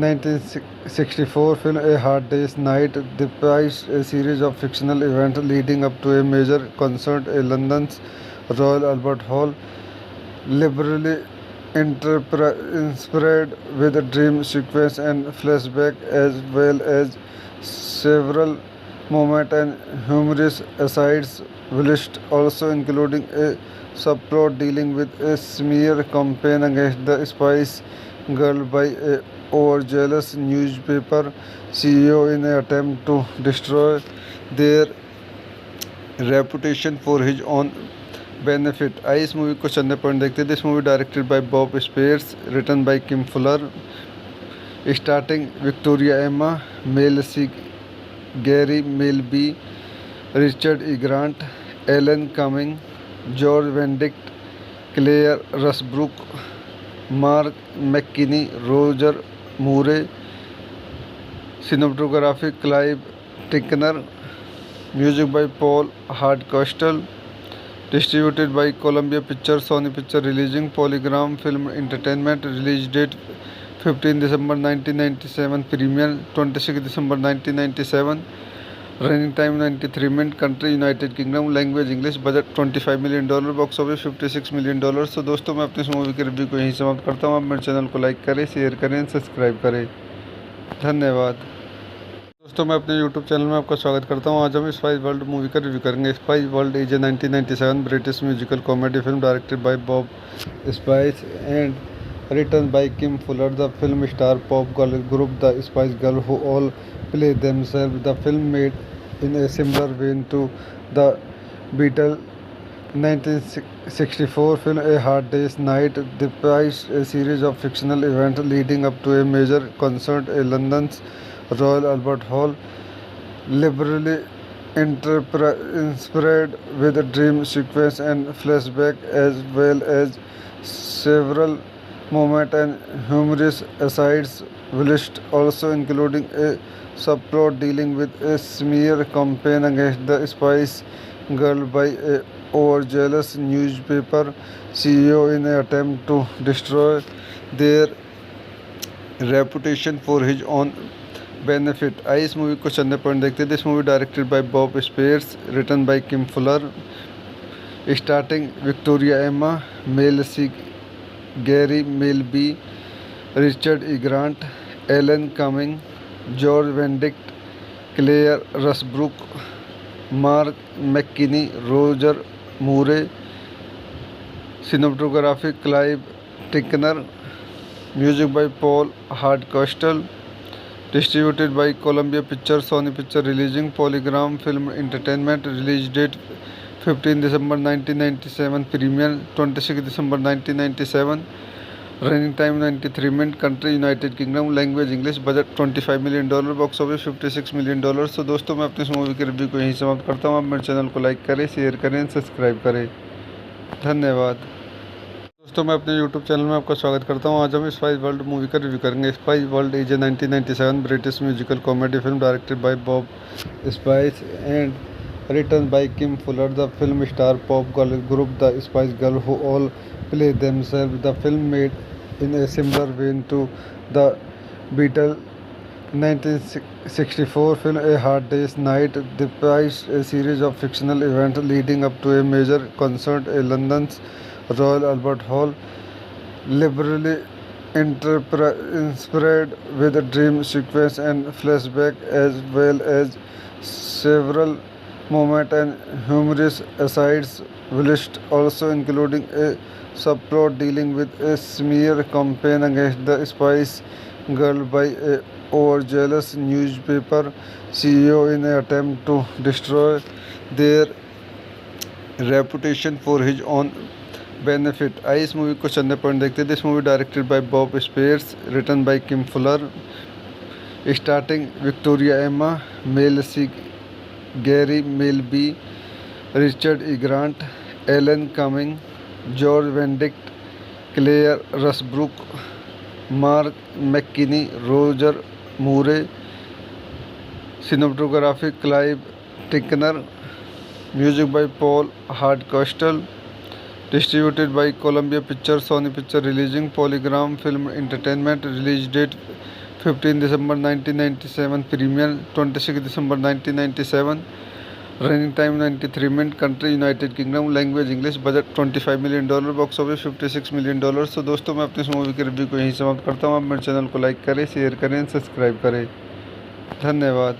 1964 film A Hard Day's Night, depicts a series of fictional events leading up to a major concert at London's Royal Albert Hall, liberally inspired with a dream sequence and flashback, as well as several moments and humorous asides, whilst also including a subplot dealing with a smear campaign against the Spice Girl by a overzealous newspaper CEO in an attempt to destroy their reputation for his own benefit। आइए इस movie को चंदे point देखते हैं। This movie directed by Bob spheres, written by Kim Fuller, starting Victoria Emma, Mel C Geri Mel B, Richard E Grant, Alan Cumming, George Benedict, Claire Rushbrook, Mark McKinney, Roger Moore. Cinematography Clive Tickner, music by Paul Hardcastle, distributed by Columbia Pictures, Sony Pictures Releasing, Polygram Film Entertainment, release date 15 December 1997, premiere 26 December 1997, running time 93 minutes, country United Kingdom, language English, budget $25 million, box office $56 million। तो दोस्तों मैं अपनी इस movie के review को यहीं समाप्त करता हूँ। आप मेरे चैनल को लाइक करें, शेयर करें, सब्सक्राइब करें। धन्यवाद। दोस्तों मैं अपने YouTube चैनल में आपका स्वागत करता हूं। आज हम स्पाइस वर्ल्ड मूवी का रिव्यू करेंगे। Spice World is a 1997 British musical comedy film directed by Bob Spice and written by Kim Fuller. The film star pop girl group The Spice Girls, who all play themselves. The film made in a similar vein to the Beatles' 1964 film A Hard Day's Night, depicts a series of fictional events leading up to a major concert at London's Royal Albert Hall, liberally inspired with a dream sequence and flashback, as well as several moments and humorous asides, whilst also including a subplot dealing with a smear campaign against the Spice Girl by a overzealous newspaper CEO in an attempt to destroy their reputation for his own benefit. आइए इस movie को चंदे point देखते हैं. This movie directed by Bob spheres, written by Kim Fuller, starting Victoria Emma, Mel C Geri Mel B, Richard E Grant, Alan Cumming, George Benedict, Claire Rushbrook, Mark McKinney, Roger Moore. Cinematography Clive Tickner, music by Paul Hardcastle, distributed by Columbia Pictures, Sony Picture Releasing, Polygram Film Entertainment. Release date 15 December 1997, premiere 26 December 1997, running time 93 minutes, country United Kingdom, language English, budget $25 million, box office $56 million. तो दोस्तों मैं अपनी इस movie के review को यहीं समाप्त करता हूँ. आप मेरे चैनल को लाइक करें, शेयर करें, सब्सक्राइब करें. धन्यवाद. दोस्तों मैं अपने YouTube चैनल में आपका स्वागत करता हूं. आज हम स्पाइस वर्ल्ड मूवी का रिव्यू करेंगे. Spice World is a 1997 British musical comedy film directed by Bob Spice and written by Kim Fuller. The film star pop girl group the Spice Girl who all play themselves. The film made in a similar vein to the Beatles 1964 film A Hard Day's Night, devised a series of fictional events leading up to a major concert at London's Royal Albert Hall, liberally inspired with a dream sequence and flashback, as well as several moments and humorous asides, whilst also including a subplot dealing with a smear campaign against the Spice Girl by a overzealous newspaper CEO in an attempt to destroy their reputation for his own benefit. आइए इस movie को चंदे point देखते हैं. This movie directed by Bob spheres, written by Kim Fuller, starting Victoria Emma, Mel C Geri Mel B, Richard E Grant, Alan Cumming, George Benedict, Claire Rushbrook, Mark McKinney, Roger Moore. Cinematography Clive Tickner, music by Paul Hardcastle, distributed by Columbia Pictures, Sony Picture Releasing, Polygram Film Entertainment. Release date 15 December 1997, premiere 26 December 1997, running time 93 minutes, country United Kingdom, language English, budget $25 million, box office $56 million. तो दोस्तों मैं अपनी इस movie के review को यहीं समाप्त करता हूँ. आप मेरे चैनल को लाइक करें, शेयर करें, सब्सक्राइब करें. धन्यवाद.